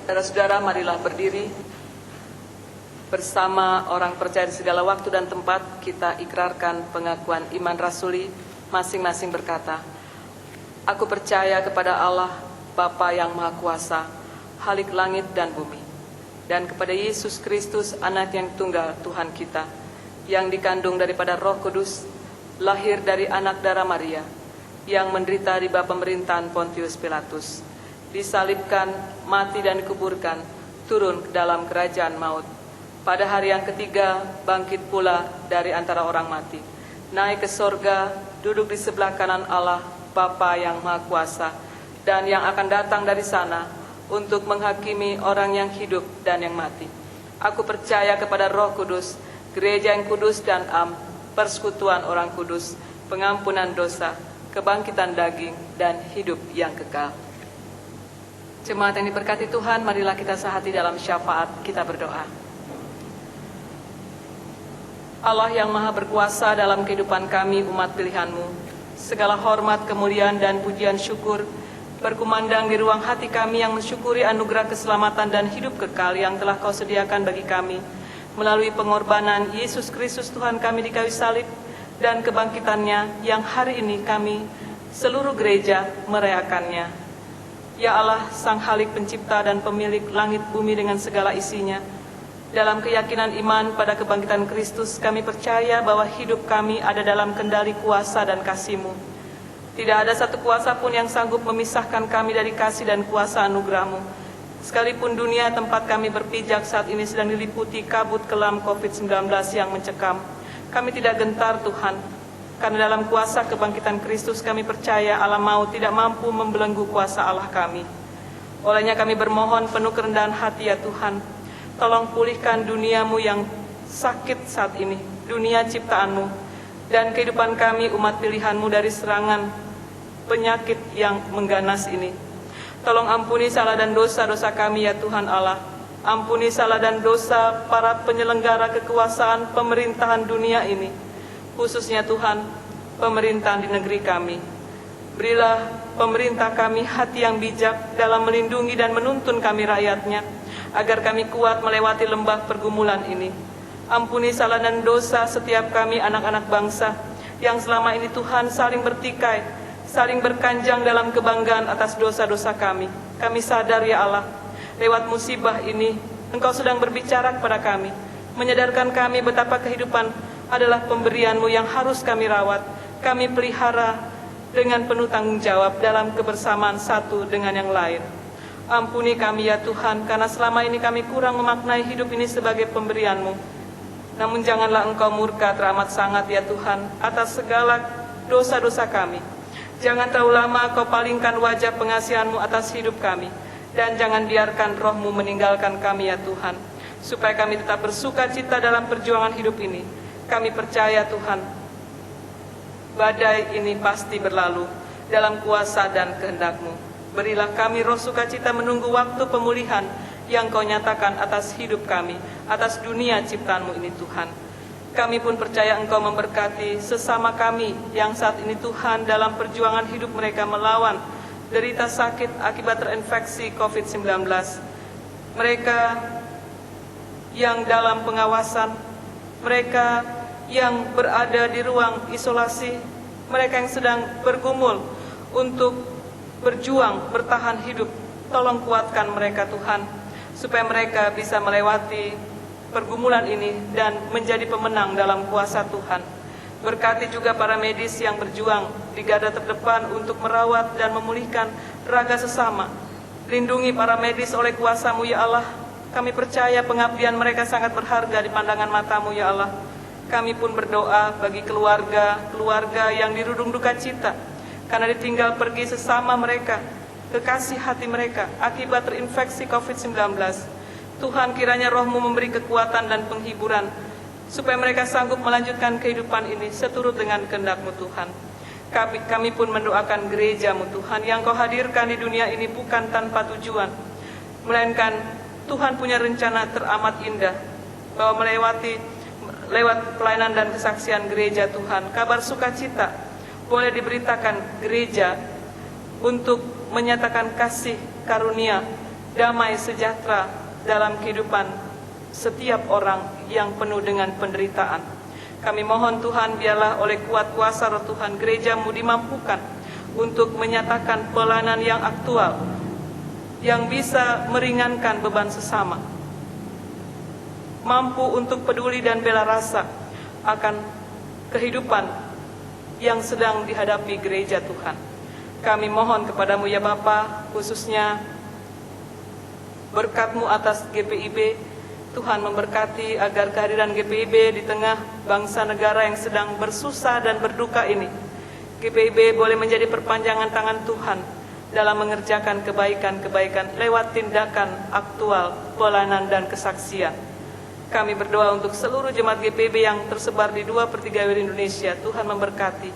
Saudara-saudara, marilah berdiri. Bersama orang percaya di segala waktu dan tempat, kita ikrarkan pengakuan iman rasuli. Masing-masing berkata, "Aku percaya kepada Allah, Bapa yang Maha Kuasa, Khalik langit dan bumi, dan kepada Yesus Kristus, Anak yang tunggal Tuhan kita, yang dikandung daripada Roh Kudus, lahir dari anak darah Maria, yang menderita di bawah pemerintahan Pontius Pilatus, disalibkan, mati dan dikuburkan, turun ke dalam kerajaan maut. Pada hari yang ketiga, bangkit pula dari antara orang mati, naik ke sorga, duduk di sebelah kanan Allah, Bapa yang Maha Kuasa, dan yang akan datang dari sana untuk menghakimi orang yang hidup dan yang mati. Aku percaya kepada Roh Kudus, gereja yang kudus dan am, persekutuan orang kudus, pengampunan dosa, kebangkitan daging, dan hidup yang kekal." Jemaat yang diberkati Tuhan, marilah kita sehati dalam syafaat, kita berdoa. Allah yang Maha Berkuasa dalam kehidupan kami, umat pilihan-Mu, segala hormat, kemuliaan, dan pujian syukur berkumandang di ruang hati kami yang mensyukuri anugerah keselamatan dan hidup kekal yang telah Kau sediakan bagi kami melalui pengorbanan Yesus Kristus Tuhan kami di kayu salib dan kebangkitannya yang hari ini kami seluruh gereja merayakannya. Ya Allah, Sang Khalik Pencipta dan Pemilik langit bumi dengan segala isinya, dalam keyakinan iman pada kebangkitan Kristus, kami percaya bahwa hidup kami ada dalam kendali kuasa dan kasih-Mu. Tidak ada satu kuasa pun yang sanggup memisahkan kami dari kasih dan kuasa anugerah-Mu. Sekalipun dunia tempat kami berpijak saat ini sedang diliputi kabut kelam COVID-19 yang mencekam, kami tidak gentar Tuhan, karena dalam kuasa kebangkitan Kristus kami percaya alam maut tidak mampu membelenggu kuasa Allah kami. Olehnya kami bermohon penuh kerendahan hati ya Tuhan, tolong pulihkan duniamu yang sakit saat ini, dunia ciptaanmu, dan kehidupan kami umat pilihanmu dari serangan penyakit yang mengganas ini. Tolong ampuni salah dan dosa-dosa kami ya Tuhan Allah. Ampuni salah dan dosa para penyelenggara kekuasaan pemerintahan dunia ini, khususnya Tuhan, pemerintahan di negeri kami. Berilah pemerintah kami hati yang bijak dalam melindungi dan menuntun kami rakyatnya, agar kami kuat melewati lembah pergumulan ini. Ampuni salah dan dosa setiap kami anak-anak bangsa yang selama ini Tuhan saling bertikai, saling berkanjang dalam kebanggaan atas dosa-dosa kami. Kami sadar ya Allah, lewat musibah ini Engkau sedang berbicara kepada kami, menyadarkan kami betapa kehidupan adalah pemberian-Mu yang harus kami rawat, kami pelihara dengan penuh tanggung jawab dalam kebersamaan satu dengan yang lain. Ampuni kami ya Tuhan, karena selama ini kami kurang memaknai hidup ini sebagai pemberian-Mu. Namun janganlah Engkau murka teramat sangat ya Tuhan atas segala dosa-dosa kami. Jangan terlalu lama Kau palingkan wajah pengasihan-Mu atas hidup kami. Dan jangan biarkan Roh-Mu meninggalkan kami ya Tuhan, supaya kami tetap bersuka cita dalam perjuangan hidup ini. Kami percaya Tuhan, badai ini pasti berlalu dalam kuasa dan kehendak-Mu. Berilah kami roh sukacita menunggu waktu pemulihan yang Kau nyatakan atas hidup kami, atas dunia ciptaan-Mu ini Tuhan. Kami pun percaya Engkau memberkati sesama kami yang saat ini Tuhan dalam perjuangan hidup mereka melawan derita sakit akibat terinfeksi COVID-19. Mereka yang dalam pengawasan, mereka yang berada di ruang isolasi, mereka yang sedang bergumul untuk berjuang, bertahan hidup. Tolong kuatkan mereka Tuhan, supaya mereka bisa melewati pergumulan ini dan menjadi pemenang dalam kuasa Tuhan. Berkati juga para medis yang berjuang di garda terdepan untuk merawat dan memulihkan raga sesama. Lindungi para medis oleh kuasa-Mu ya Allah. Kami percaya pengabdian mereka sangat berharga di pandangan mata-Mu ya Allah. Kami pun berdoa bagi keluarga yang dirundung duka cita karena ditinggal pergi sesama mereka, kekasih hati mereka akibat terinfeksi COVID-19. Tuhan, kiranya Roh-Mu memberi kekuatan dan penghiburan, supaya mereka sanggup melanjutkan kehidupan ini seturut dengan kehendak-Mu Tuhan. Kami pun mendoakan gereja-Mu Tuhan, yang Kau hadirkan di dunia ini bukan tanpa tujuan, melainkan Tuhan punya rencana teramat indah, bahwa lewat pelayanan dan kesaksian gereja Tuhan, kabar sukacita boleh diberitakan gereja untuk menyatakan kasih karunia damai sejahtera dalam kehidupan setiap orang yang penuh dengan penderitaan. Kami mohon Tuhan, biarlah oleh kuat kuasa Roh Tuhan, gereja-Mu dimampukan untuk menyatakan pelayanan yang aktual, yang bisa meringankan beban sesama, mampu untuk peduli dan bela rasa akan kehidupan yang sedang dihadapi gereja Tuhan. Kami mohon kepadamu ya Bapa, khususnya berkat-Mu atas GPIB. Tuhan memberkati agar kehadiran GPIB di tengah bangsa negara yang sedang bersusah dan berduka ini, GPIB boleh menjadi perpanjangan tangan Tuhan dalam mengerjakan kebaikan-kebaikan lewat tindakan aktual, pelayanan dan kesaksian. Kami berdoa untuk seluruh jemaat GPIB yang tersebar di 2/3 wilayah Indonesia. Tuhan memberkati.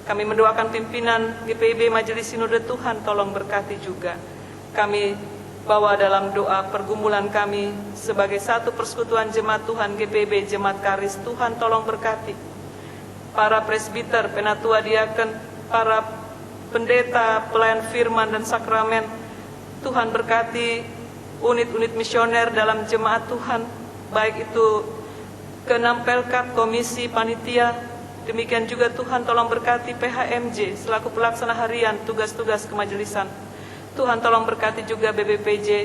Kami mendoakan pimpinan GPIB Majelis Sinode, Tuhan tolong berkati juga. Kami bawa dalam doa pergumulan kami sebagai satu persekutuan jemaat Tuhan GPIB, Jemaat Karis. Tuhan tolong berkati para presbiter, penatua diaken, para pendeta, pelayan firman dan sakramen. Tuhan berkati unit-unit misioner dalam jemaat Tuhan, baik itu ke-6 Pelkat, komisi, panitia. Demikian juga Tuhan tolong berkati PHMJ selaku pelaksana harian tugas-tugas kemajelisan. Tuhan tolong berkati juga BBPJ,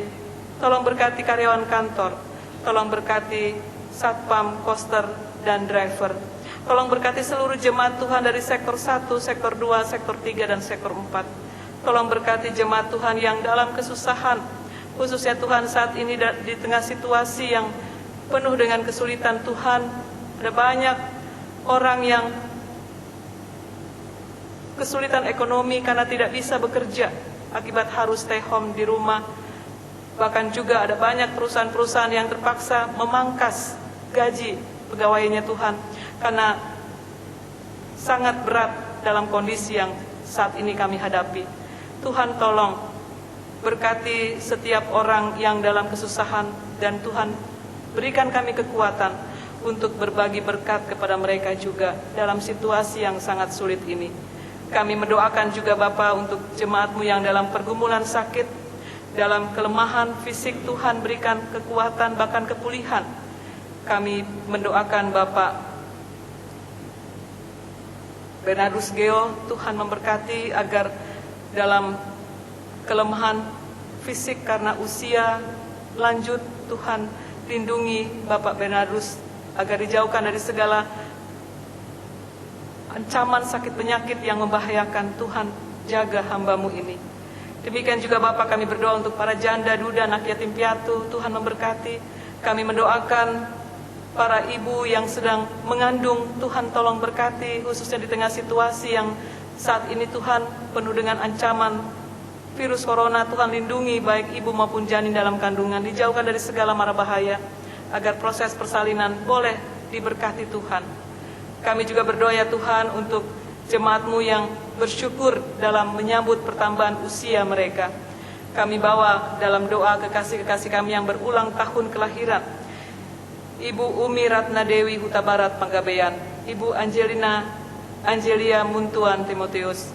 tolong berkati karyawan kantor, tolong berkati satpam, koster, dan driver. Tolong berkati seluruh jemaat Tuhan dari sektor 1, sektor 2, sektor 3, dan sektor 4. Tolong berkati jemaat Tuhan yang dalam kesusahan, khususnya Tuhan saat ini di tengah situasi yang penuh dengan kesulitan. Tuhan, ada banyak orang yang kesulitan ekonomi karena tidak bisa bekerja akibat harus stay home di rumah. Bahkan juga ada banyak perusahaan-perusahaan yang terpaksa memangkas gaji pegawainya Tuhan, karena sangat berat dalam kondisi yang saat ini kami hadapi. Tuhan tolong berkati setiap orang yang dalam kesusahan, dan Tuhan berikan kami kekuatan untuk berbagi berkat kepada mereka juga dalam situasi yang sangat sulit ini. Kami mendoakan juga Bapa untuk jemaat-Mu yang dalam pergumulan sakit, dalam kelemahan fisik. Tuhan berikan kekuatan bahkan kepulihan. Kami mendoakan Bapak Bernardus Geo, Tuhan memberkati agar dalam kelemahan fisik karena usia lanjut, Tuhan lindungi Bapak Bernardus agar dijauhkan dari segala ancaman sakit penyakit yang membahayakan. Tuhan jaga hamba-Mu ini. Demikian juga Bapak, kami berdoa untuk para janda, duda, anak yatim piatu. Tuhan memberkati. Kami mendoakan para ibu yang sedang mengandung. Tuhan tolong berkati, khususnya di tengah situasi yang saat ini Tuhan penuh dengan ancaman virus corona. Tuhan lindungi baik ibu maupun janin dalam kandungan, dijauhkan dari segala mara bahaya, agar proses persalinan boleh diberkati Tuhan. Kami juga berdoa ya Tuhan untuk jemaat-Mu yang bersyukur dalam menyambut pertambahan usia mereka. Kami bawa dalam doa kekasih-kekasih kami yang berulang tahun kelahiran. Ibu Umi Ratna Dewi Huta Barat Panggabean, Ibu Angelia Muntuan Timoteus,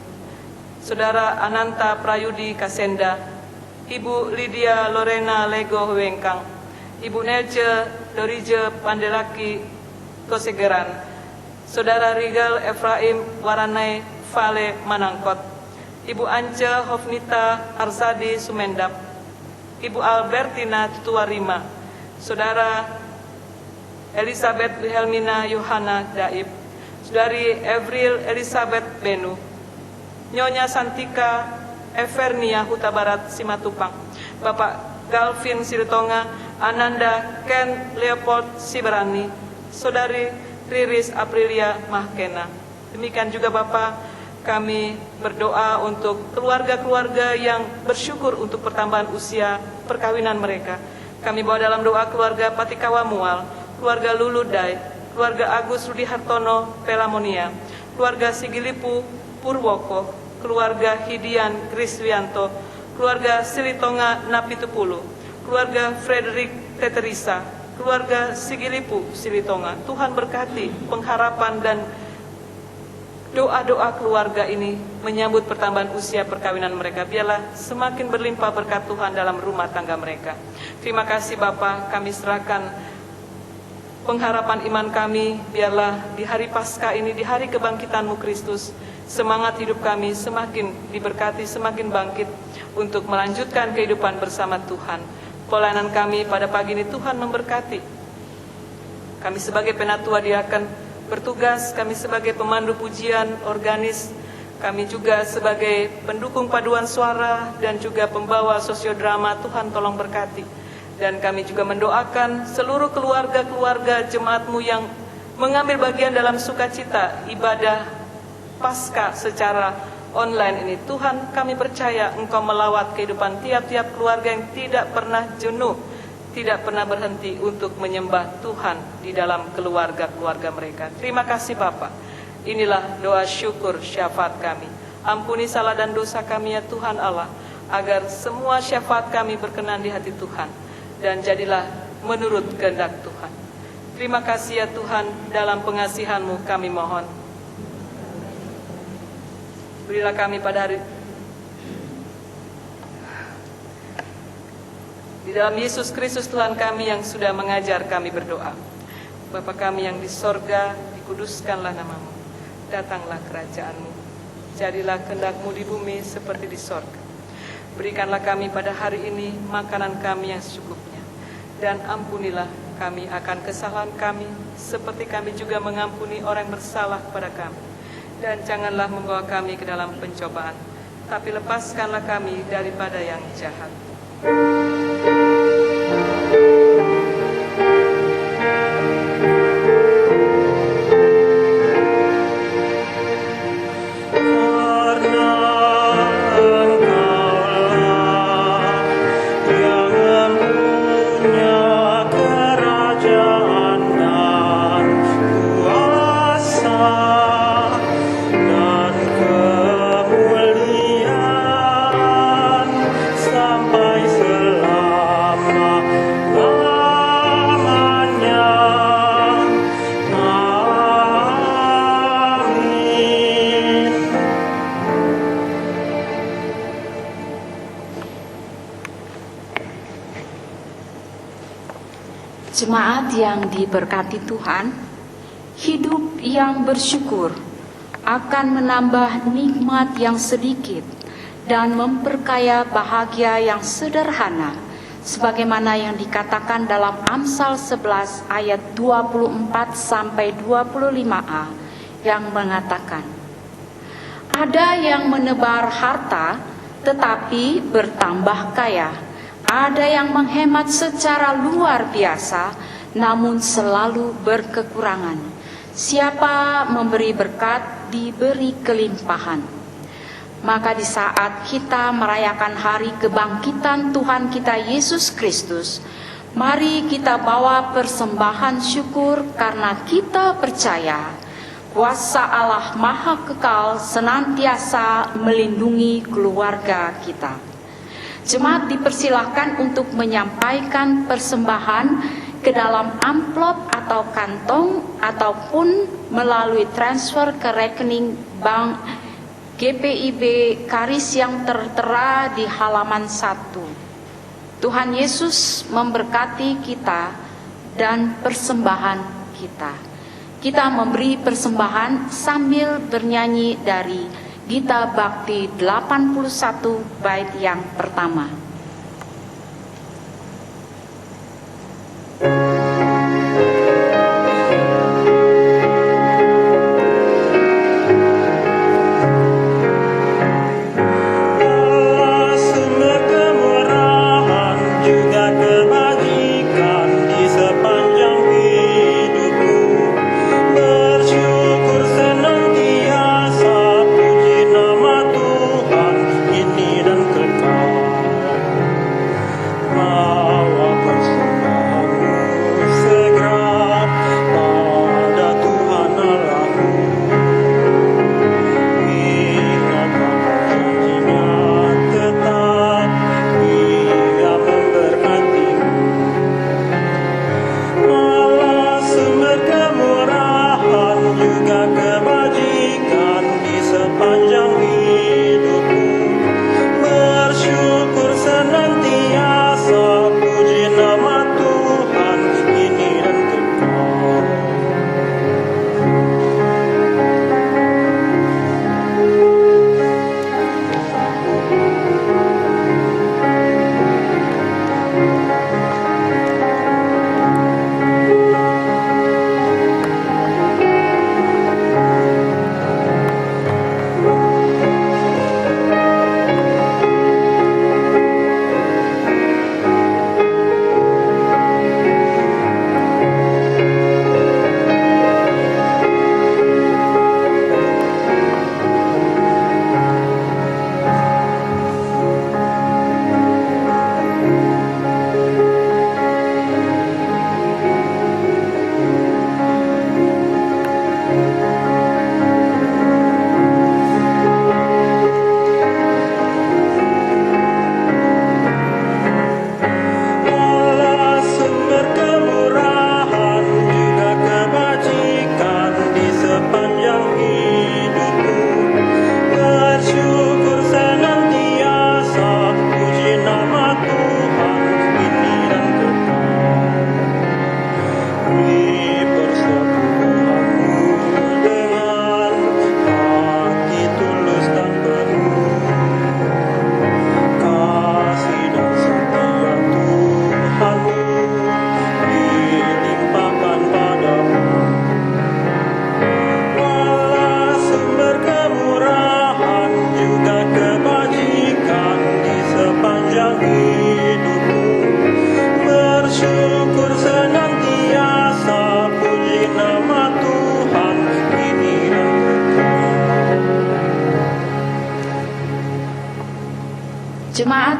Saudara Ananta Prayudi Kasenda, Ibu Lydia Lorena Lego Wengkang, Ibu Nelce Dorije Pandelaki Kosegeran, Saudara Rigal Efraim Waranai Vale Manangkot, Ibu Ance Hofnita Arsadi Sumendap, Ibu Albertina Tutuarima, Saudara Elizabeth Wilhelmina Yohana Daib, Saudari Evril Elizabeth Benu, Nyonya Santika Evernia Huta Barat Simatupang, Bapak Galvin Siritonga, Ananda Ken Leopold Siberani, Saudari Riris Aprilia Mahkena. Demikian juga Bapak, kami berdoa untuk keluarga-keluarga yang bersyukur untuk pertambahan usia perkawinan mereka. Kami bawa dalam doa keluarga Patikawa Mual, keluarga Luludai, keluarga Agus Rudi Hartono Pelamonia, keluarga Sigilipu Purwoko, keluarga Hidian Kriswianto, keluarga Silitonga Napitupulu, keluarga Frederick Teterisa, keluarga Sigilipu Silitonga. Tuhan berkati pengharapan dan doa-doa keluarga ini menyambut pertambahan usia perkawinan mereka. Biarlah semakin berlimpah berkat Tuhan dalam rumah tangga mereka. Terima kasih Bapa, kami serahkan pengharapan iman kami. Biarlah di hari Paskah ini, di hari kebangkitan-Mu Kristus, semangat hidup kami semakin diberkati, semakin bangkit untuk melanjutkan kehidupan bersama Tuhan. Pelayanan kami pada pagi ini Tuhan memberkati. Kami sebagai penatua diakan bertugas, kami sebagai pemandu pujian, organis, kami juga sebagai pendukung paduan suara dan juga pembawa sosiodrama, Tuhan tolong berkati. Dan kami juga mendoakan seluruh keluarga-keluarga jemaat-Mu yang mengambil bagian dalam sukacita ibadah Paskah secara online ini. Tuhan, kami percaya Engkau melawat kehidupan tiap-tiap keluarga yang tidak pernah jenuh, tidak pernah berhenti untuk menyembah Tuhan di dalam keluarga-keluarga mereka. Terima kasih Bapa. Inilah doa syukur syafaat kami. Ampuni salah dan dosa kami ya Tuhan Allah, agar semua syafaat kami berkenan di hati Tuhan, dan jadilah menurut kehendak Tuhan. Terima kasih ya Tuhan, dalam pengasihan-Mu kami mohon. Berilah kami pada hari di dalam Yesus Kristus Tuhan kami yang sudah mengajar kami berdoa. Bapa kami yang di sorga, dikuduskanlah nama-Mu. Datanglah kerajaan-Mu. Jadilah kehendak-Mu di bumi seperti di sorga. Berikanlah kami pada hari ini makanan kami yang secukupnya. Dan ampunilah kami akan kesalahan kami, seperti kami juga mengampuni orang yang bersalah kepada kami. Dan janganlah membawa kami ke dalam pencobaan, tapi lepaskanlah kami daripada yang jahat. Jemaat yang diberkati Tuhan, hidup yang bersyukur akan menambah nikmat yang sedikit dan memperkaya bahagia yang sederhana, sebagaimana yang dikatakan dalam Amsal 11 ayat 24-25a yang mengatakan, ada yang menebar harta tetapi bertambah kaya, ada yang menghemat secara luar biasa namun selalu berkekurangan. Siapa memberi berkat diberi kelimpahan. Maka di saat kita merayakan hari kebangkitan Tuhan kita Yesus Kristus, mari kita bawa persembahan syukur karena kita percaya kuasa Allah Maha Kekal senantiasa melindungi keluarga kita. Jemaat dipersilahkan untuk menyampaikan persembahan ke dalam amplop atau kantong ataupun melalui transfer ke rekening bank GPIB Karis yang tertera di halaman 1. Tuhan Yesus memberkati kita dan persembahan kita. Kita memberi persembahan sambil bernyanyi dari Gita Bakti 81 bait yang pertama. Kini dan kekal.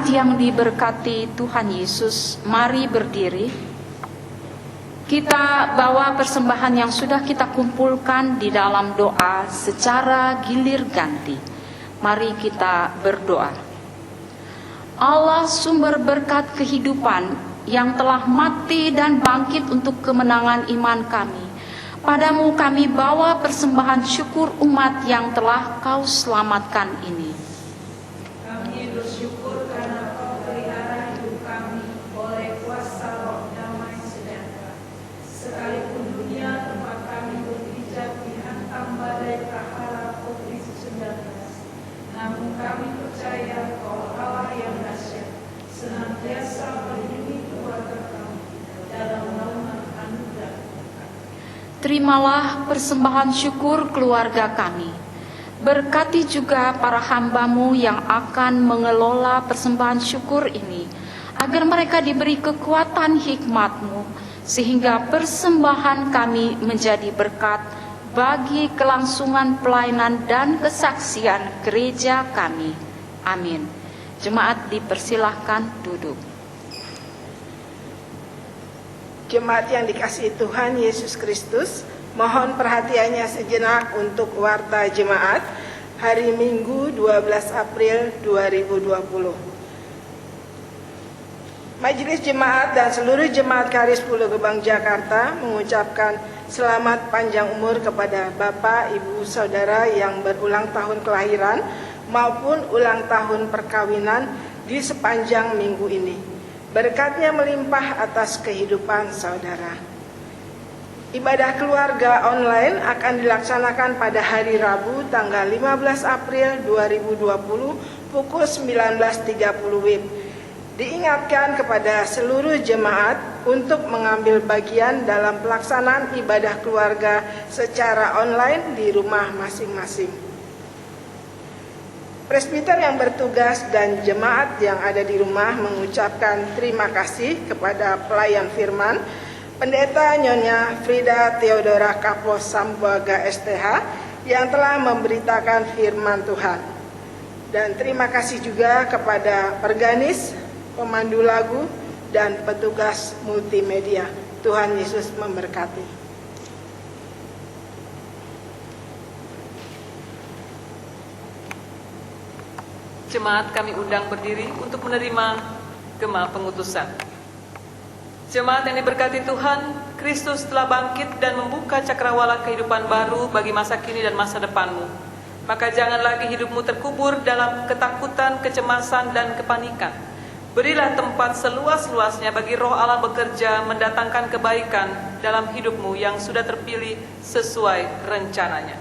Jemaat yang diberkati Tuhan Yesus, mari berdiri. Kita bawa persembahan yang sudah kita kumpulkan di dalam doa secara gilir ganti. Mari kita berdoa. Allah sumber berkat kehidupan yang telah mati dan bangkit untuk kemenangan iman kami. Padamu kami bawa persembahan syukur umat yang telah Kau selamatkan ini. Kami bersyukur karena Kau pelihara hidup kami oleh kuasa Roh damai sejahtera. Sekalipun dunia tempat kami berpijak dihantam badai prahara COVID-19, namun kami percaya bahwa Allah yang dahsyat senantiasa melindungi keluarga kami dalam naungan anugerah. Terimalah persembahan syukur keluarga kami. Berkati juga para hamba-Mu yang akan mengelola persembahan syukur ini, agar mereka diberi kekuatan hikmat-Mu, sehingga persembahan kami menjadi berkat bagi kelangsungan pelayanan dan kesaksian gereja kami. Amin. Jemaat dipersilahkan duduk. Jemaat yang dikasihi Tuhan Yesus Kristus, mohon perhatiannya sejenak untuk warta jemaat hari Minggu 12 April 2020. Majelis Jemaat dan seluruh Jemaat Karis Pulau Gebang Jakarta mengucapkan selamat panjang umur kepada Bapak, Ibu, Saudara yang berulang tahun kelahiran maupun ulang tahun perkawinan di sepanjang minggu ini. Berkatnya melimpah atas kehidupan saudara. Ibadah keluarga online akan dilaksanakan pada hari Rabu tanggal 15 April 2020 pukul 19.30 WIB. Diingatkan kepada seluruh jemaat untuk mengambil bagian dalam pelaksanaan ibadah keluarga secara online di rumah masing-masing. Presbiter yang bertugas dan jemaat yang ada di rumah mengucapkan terima kasih kepada pelayan firman, Pendeta Nyonya Frida Theodora Kapos Sambuaga STH yang telah memberitakan firman Tuhan. Dan terima kasih juga kepada organis, pemandu lagu, dan petugas multimedia. Tuhan Yesus memberkati. Jemaat kami undang berdiri untuk menerima gema pengutusan. Jemaat yang diberkati Tuhan, Kristus telah bangkit dan membuka cakrawala kehidupan baru bagi masa kini dan masa depanmu. Maka jangan lagi hidupmu terkubur dalam ketakutan, kecemasan, dan kepanikan. Berilah tempat seluas-luasnya bagi Roh Allah bekerja mendatangkan kebaikan dalam hidupmu yang sudah terpilih sesuai rencananya.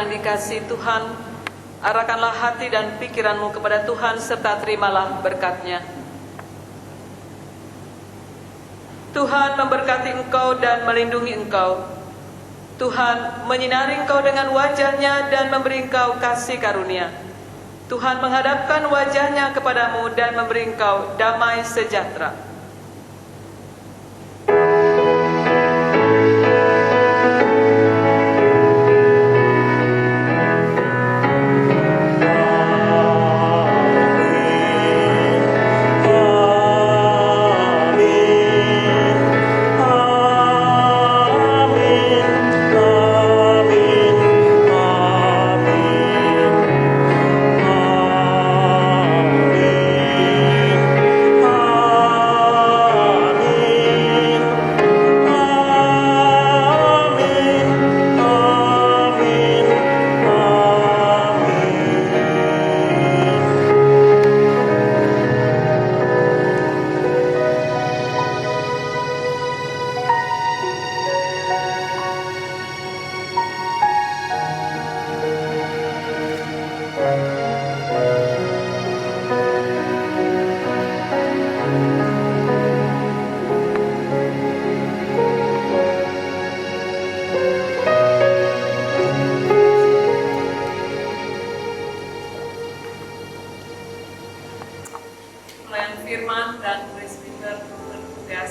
Dikasihi Tuhan, arahkanlah hati dan pikiranmu kepada Tuhan serta terimalah berkat-Nya. Tuhan memberkati engkau dan melindungi engkau. Tuhan menyinari engkau dengan wajah-Nya dan memberi engkau kasih karunia. Tuhan menghadapkan wajah-Nya kepadamu dan memberi engkau damai sejahtera.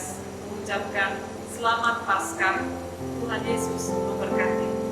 Matias mengucapkan Selamat Paskah. Tuhan Yesus memberkati.